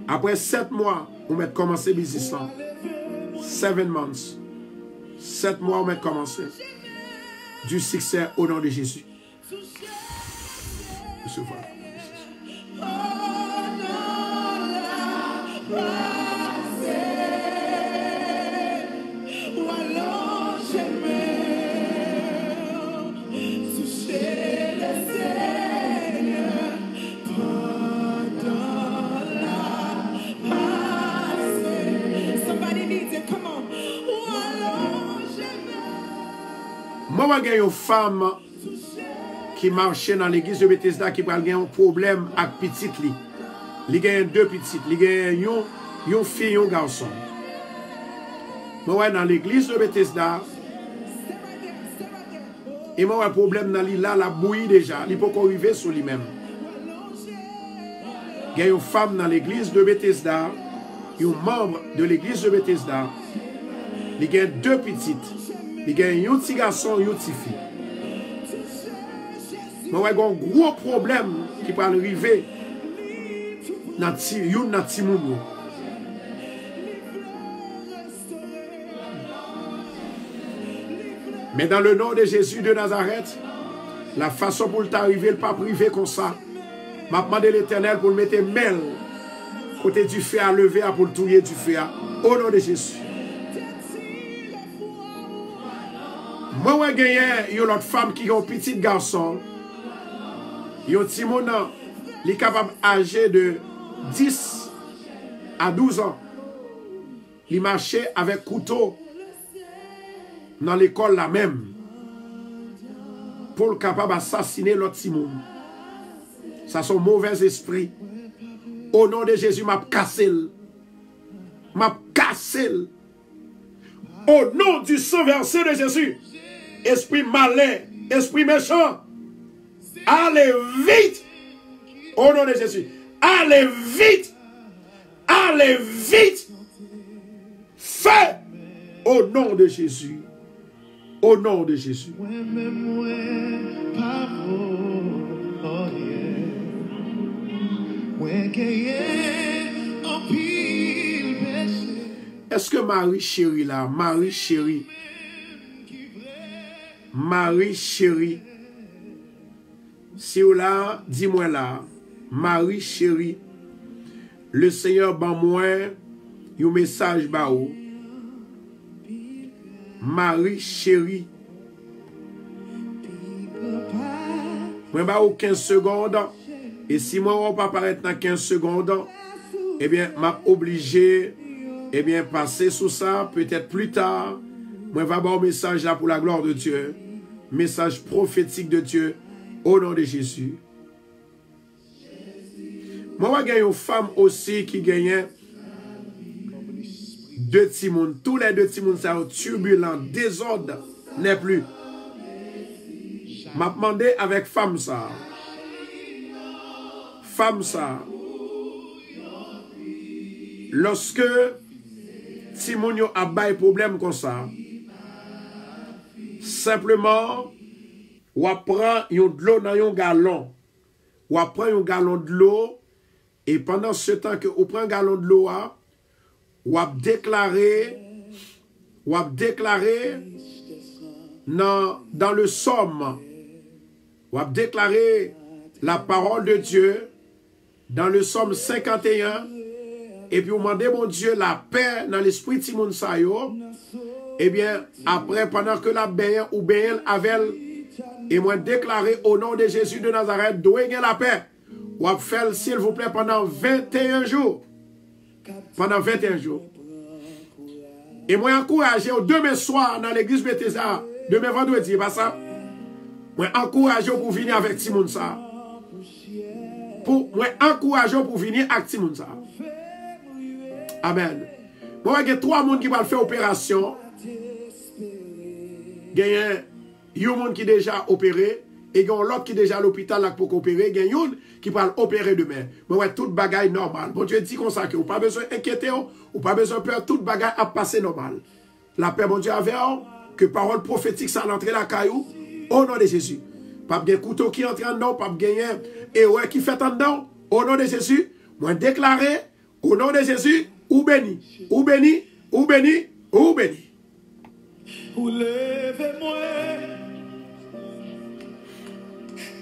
Après 7 mois, on va commencer le business là. 7 months. 7 mois, on va commencer. Du succès au nom de Jésus. Monsieur, voilà. Moi, j'ai une femme qui marchait dans l'église de Bethesda qui a un problème avec petite li. Il y a 2 petites, il y a une fille et un garçon. Moi, dans l'église de Bethesda, et moi, un problème dans l'île là, la bouillie déjà, il peut pas arriver sur lui-même. Il y a une femme dans l'église de Bethesda, un membre de l'église de Bethesda, il y a 2 petites. Il y a un petit garçon et une petite fille. Mais il y a un gros problème qui peut arriver dans le petit monde. Mais dans le nom de Jésus de Nazareth, la façon pour t'arriver, le pas privé comme ça, m'a demandé l'Éternel pour le mettre mêle côté du feu à lever pour le touiller du feu au nom de Jésus. Moi, j'ai gagné une autre femme qui a un petit garçon. Il y a un petit monde qui est capable âgé de 10 à 12 ans. Il marchait avec couteau dans l'école là même. Pour le capable d'assassiner l'autre petit monde. Ça, c'est un mauvais esprit. Au nom de Jésus, m'a cassé. M'a cassé. Au nom du sang versé de Jésus. Esprit malin, esprit méchant, allez vite au nom de Jésus. Allez vite, allez vite. Fais au nom de Jésus. Au nom de Jésus. Est-ce que Marie chérie là, Marie chérie, si vous là, dis-moi là, Marie chérie, le Seigneur ban moi un message ba ou. Marie chérie, moi ba ou 15 secondes, et si moi on pas apparaître dans 15 secondes, eh bien, m'a obligé, eh bien, passer sous ça, peut-être plus tard, moi va avoir un message là pour la gloire de Dieu, message prophétique de Dieu, au nom de Jésus. Moi, je gagne une femme aussi qui gagne deux timons. Tous les deux timons sont turbulents, désordre n'est plus. M'a demandé avec femme ça. Femme ça. Lorsque timon yo a bay problème comme ça, simplement, ou prend yon de l'eau dans yon galon. Ou prend yon galon de l'eau. Et pendant ce temps que vous prenez un galon de l'eau, vous déclarez dans le psaume, vous déclarez la parole de Dieu dans le psaume 51, et puis vous demandez, mon Dieu, la paix dans l'esprit de Simon Sayo. Et bien, après, pendant que la paix ou bien avec, et moi déclaré au nom de Jésus de Nazareth, doit gagner la paix. Ou à faire, s'il vous plaît, pendant 21 jours. Pendant 21 jours. Et moi, encouragez demain soir dans l'église Bethesda, demain vendredi, pas ça? Moi, encouragez pour venir avec Timon ça. Moi, encouragez pour venir avec Timon ça. Amen. Moi, il y a 3 personnes qui vont faire opération. Il y a un monde qui est déjà opéré. Et il y a l'autre qui est déjà à l'hôpital pour opérer. Il y a un qui va opérer demain. Mais ouais, toute bagaille normale. Bon Dieu dit comme ça que vous n'avez pas besoin d'inquiéter, vous n'avez pas besoin de peur, toute bagaille a passé normal. La paix, bon Dieu, avec vous, que parole prophétique, ça l'entrée la caillou, au nom de Jésus. Pas de couteau qui entre en dedans, pas de gagner, et ouais, qui fait en dedans, au nom de Jésus. Moi, déclaré, au nom de Jésus, ou béni, ou béni, ou béni, ou béni. Ou levez-moi,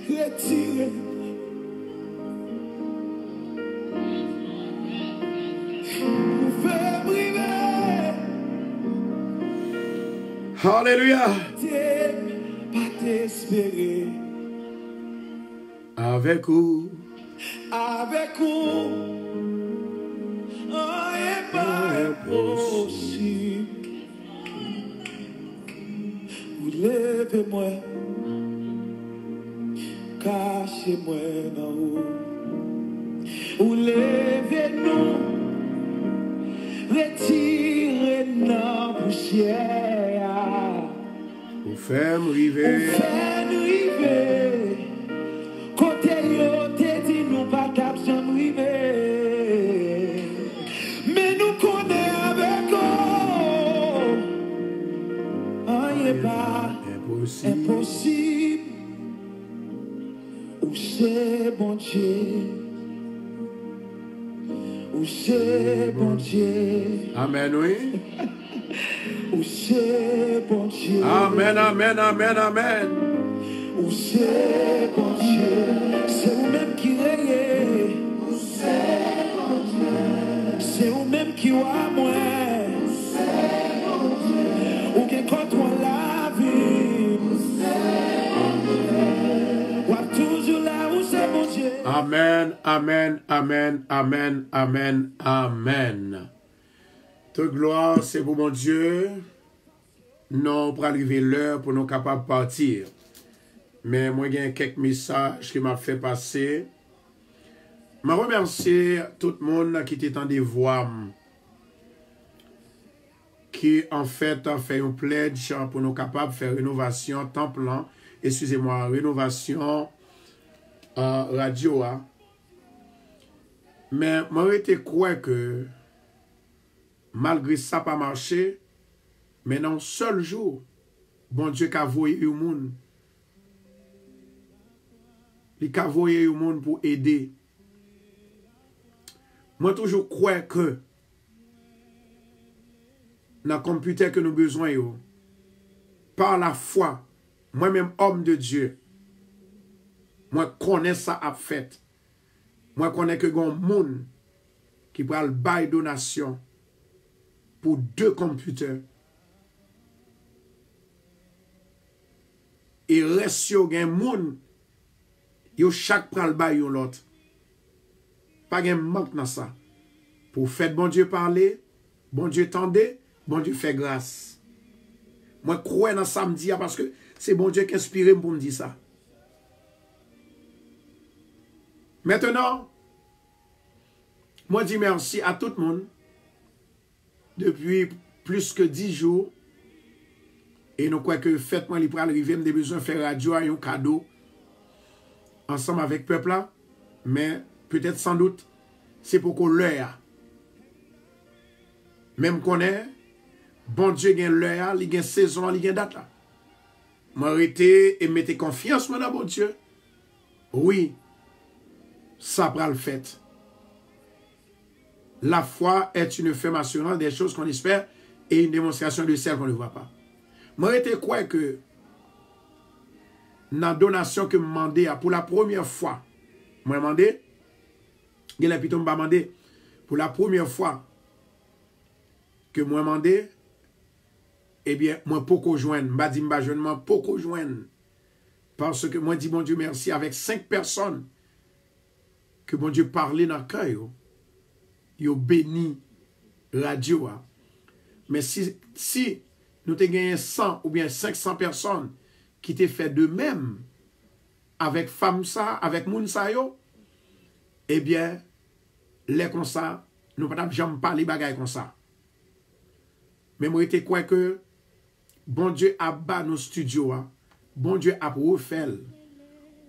retirez. Alléluia. Pas t'espérer. Avec vous. Avec vous. Rien pas impossible. Vous levez-moi. Cachez-moi dans haut. Vous levez-nous. Retirez la poussière. Vous faites river. Vous faites river. Côté yo, te dit nous pas cap jamais river. Mais nous connaissons avec eux. Rien pas impossible. Où c'est bon Dieu. Où c'est bon Dieu. Amen, oui. Où c'est bon Dieu. Amen, amen, amen, amen. Où c'est bon Dieu. C'est vous-même qui règne. Où c'est bon Dieu. C'est vous-même qui voit moi. Où c'est bon Dieu. Où qui contrôle la vie. Où c'est bon Dieu. Où toujours là où c'est bon Dieu. Amen, amen, amen, amen, amen, amen. Toute gloire, c'est pour mon Dieu. Non, pour arriver l'heure pour nous capables de partir. Mais moi, il y a quelques messages qui m'a fait passer. Je remercie tout le monde qui était en des voix, qui en fait a fait un pledge pour nous capables de faire rénovation, temps plein, excusez-moi, rénovation radio. Mais moi, j'étais quoi que malgré ça pas marché, mais dans un seul jour, bon Dieu qu'a voyé au monde. Il a voyé au monde pour aider. Moi, toujours crois que dans le computer que nous avons besoin, par la foi, moi-même, homme de Dieu, moi, connais ça à fait. Moi, connais que un monde qui prend le bail donation pour 2 computers. Et reste sur un monde, yo chaque prend le bail l'autre. Pas de manque dans ça. Pour faire bon Dieu parler, bon Dieu tendez, bon Dieu fait grâce. Moi, crois dans ça me dit parce que c'est bon Dieu qui inspire pour me dire ça. Maintenant, moi dis merci à tout le monde depuis plus que 10 jours. Et nous croyons que faites-moi les pral arriver, nous avons besoin de faire radio un cadeau ensemble avec le peuple là. Mais peut-être sans doute, c'est pour qu'on l'heure. Même qu'on est, bon Dieu gagne l'heure, il gagne saison, il gagne date là. M'arrêtez et mettez confiance dans bon Dieu. Oui, ça prend le fait. La foi est une ferme assurance des choses qu'on espère et une démonstration de celles qu'on ne voit pas. M'arrêtez quoi que dans la donation que je demandé pour la première fois, je demandé, pour la première fois que moi demandé, eh bien, moi beaucoup joindre, m'a dit je ne beaucoup joindre parce que moi dis bon Dieu merci avec 5 personnes que bon Dieu parlait dans le cœur, yo béni radio. Mais si nous avons gagné 100 ou bien 500 personnes qui t'ont fait de même avec femme ça, avec moun sa yo, eh bien, les comme ça, nous ne pouvons pas jamais parler bagaille comme ça. Mais moi, je crois que bon Dieu a bas nos studios, bon Dieu a refait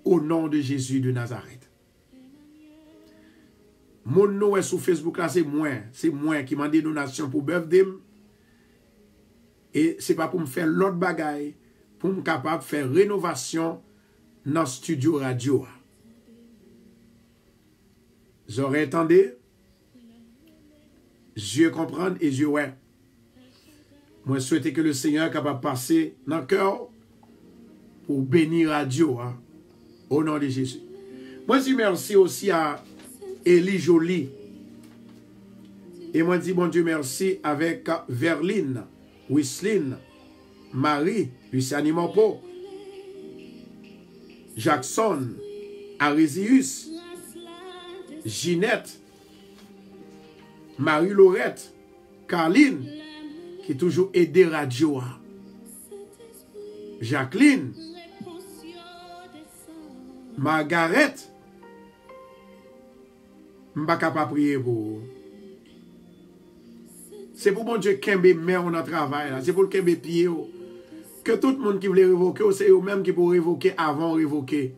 au nom de Jésus de Nazareth. Mon nom est sur Facebook là, c'est moi qui m'a des donations pour birthday. Et ce n'est pas pour me faire l'autre bagaille, pour me capable de faire rénovation dans le studio radio. J'aurais entendu, yeux comprendre et yeux ouais. Moi, je souhaite que le Seigneur soit capable de passer dans le cœur pour bénir radio, au nom de Jésus. Moi, je dis merci aussi à Élie Jolie. Et moi, je dis bon Dieu merci avec Verline, Wisline, Marie, Luciani Mopo, Jackson, Arisius, Ginette, Marie-Laurette, Carline, qui toujours aidé radio. Jacqueline, Margaret, je ne peux pas prier pour vous. C'est pour mon Dieu qui met on a travail. C'est pour le qui pied. Que tout le monde qui voulait révoquer, c'est eux-mêmes qui pour révoquer avant révoquer.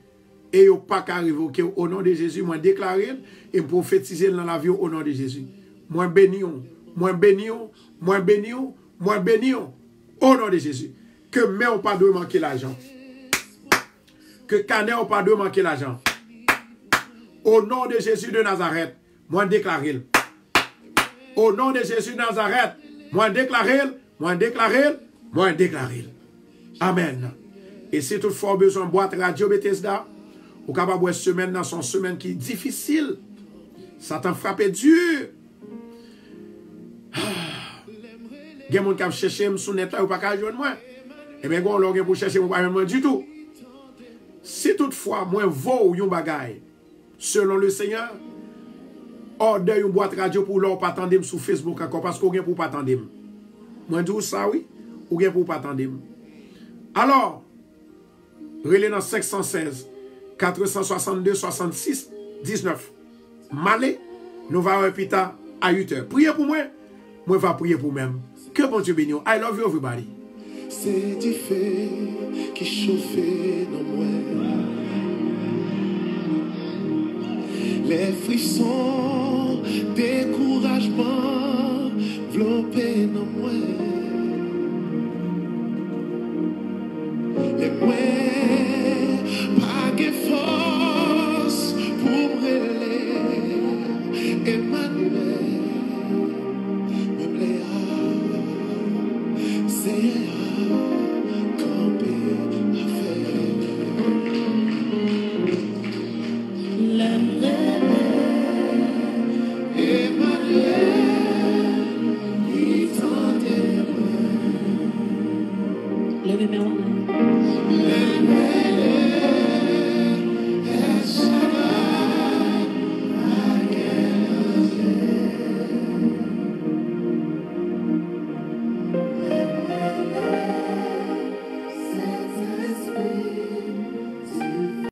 Et ils pas qu'à révoquer au nom de Jésus. Moi déclarer et prophétiser dans la vie au nom de Jésus. Moi béni, moi béni, moi béni, moi béni au nom de Jésus. Que mais on pas de manquer l'argent. Que canet on pas de manquer l'argent. Au nom de Jésus de Nazareth, moi déclarer. Au nom de Jésus de Nazareth, moi déclarer, moi déclarer, moi déclarer. Amen. Et si toutefois besoin de boîte radio Bethesda, ou capable de semaine dans son semaine qui est difficile, Satan frappe dur. Il y a des gens qui cherchent sur net là ou pas qu'à joindre moi. Et bien, on l'a pour chercher moi du tout. Si toutefois, moi, vaut yon bagay, selon le Seigneur, ordre une boîte radio pour l'on pas attendre sur Facebook encore parce qu'on vient pour pas attendre. Moi, dis ça, oui, ou vient pour pas attendre. Alors, relais dans 516 462 66 19. Malé, nous allons répéter à 8 heures. Priez pour moi, moi je vais prier pour moi-même. Que bon Dieu bénisse. I love you everybody. C'est du feu qui chauffait dans moi. Les frissons, découragement, v'lopé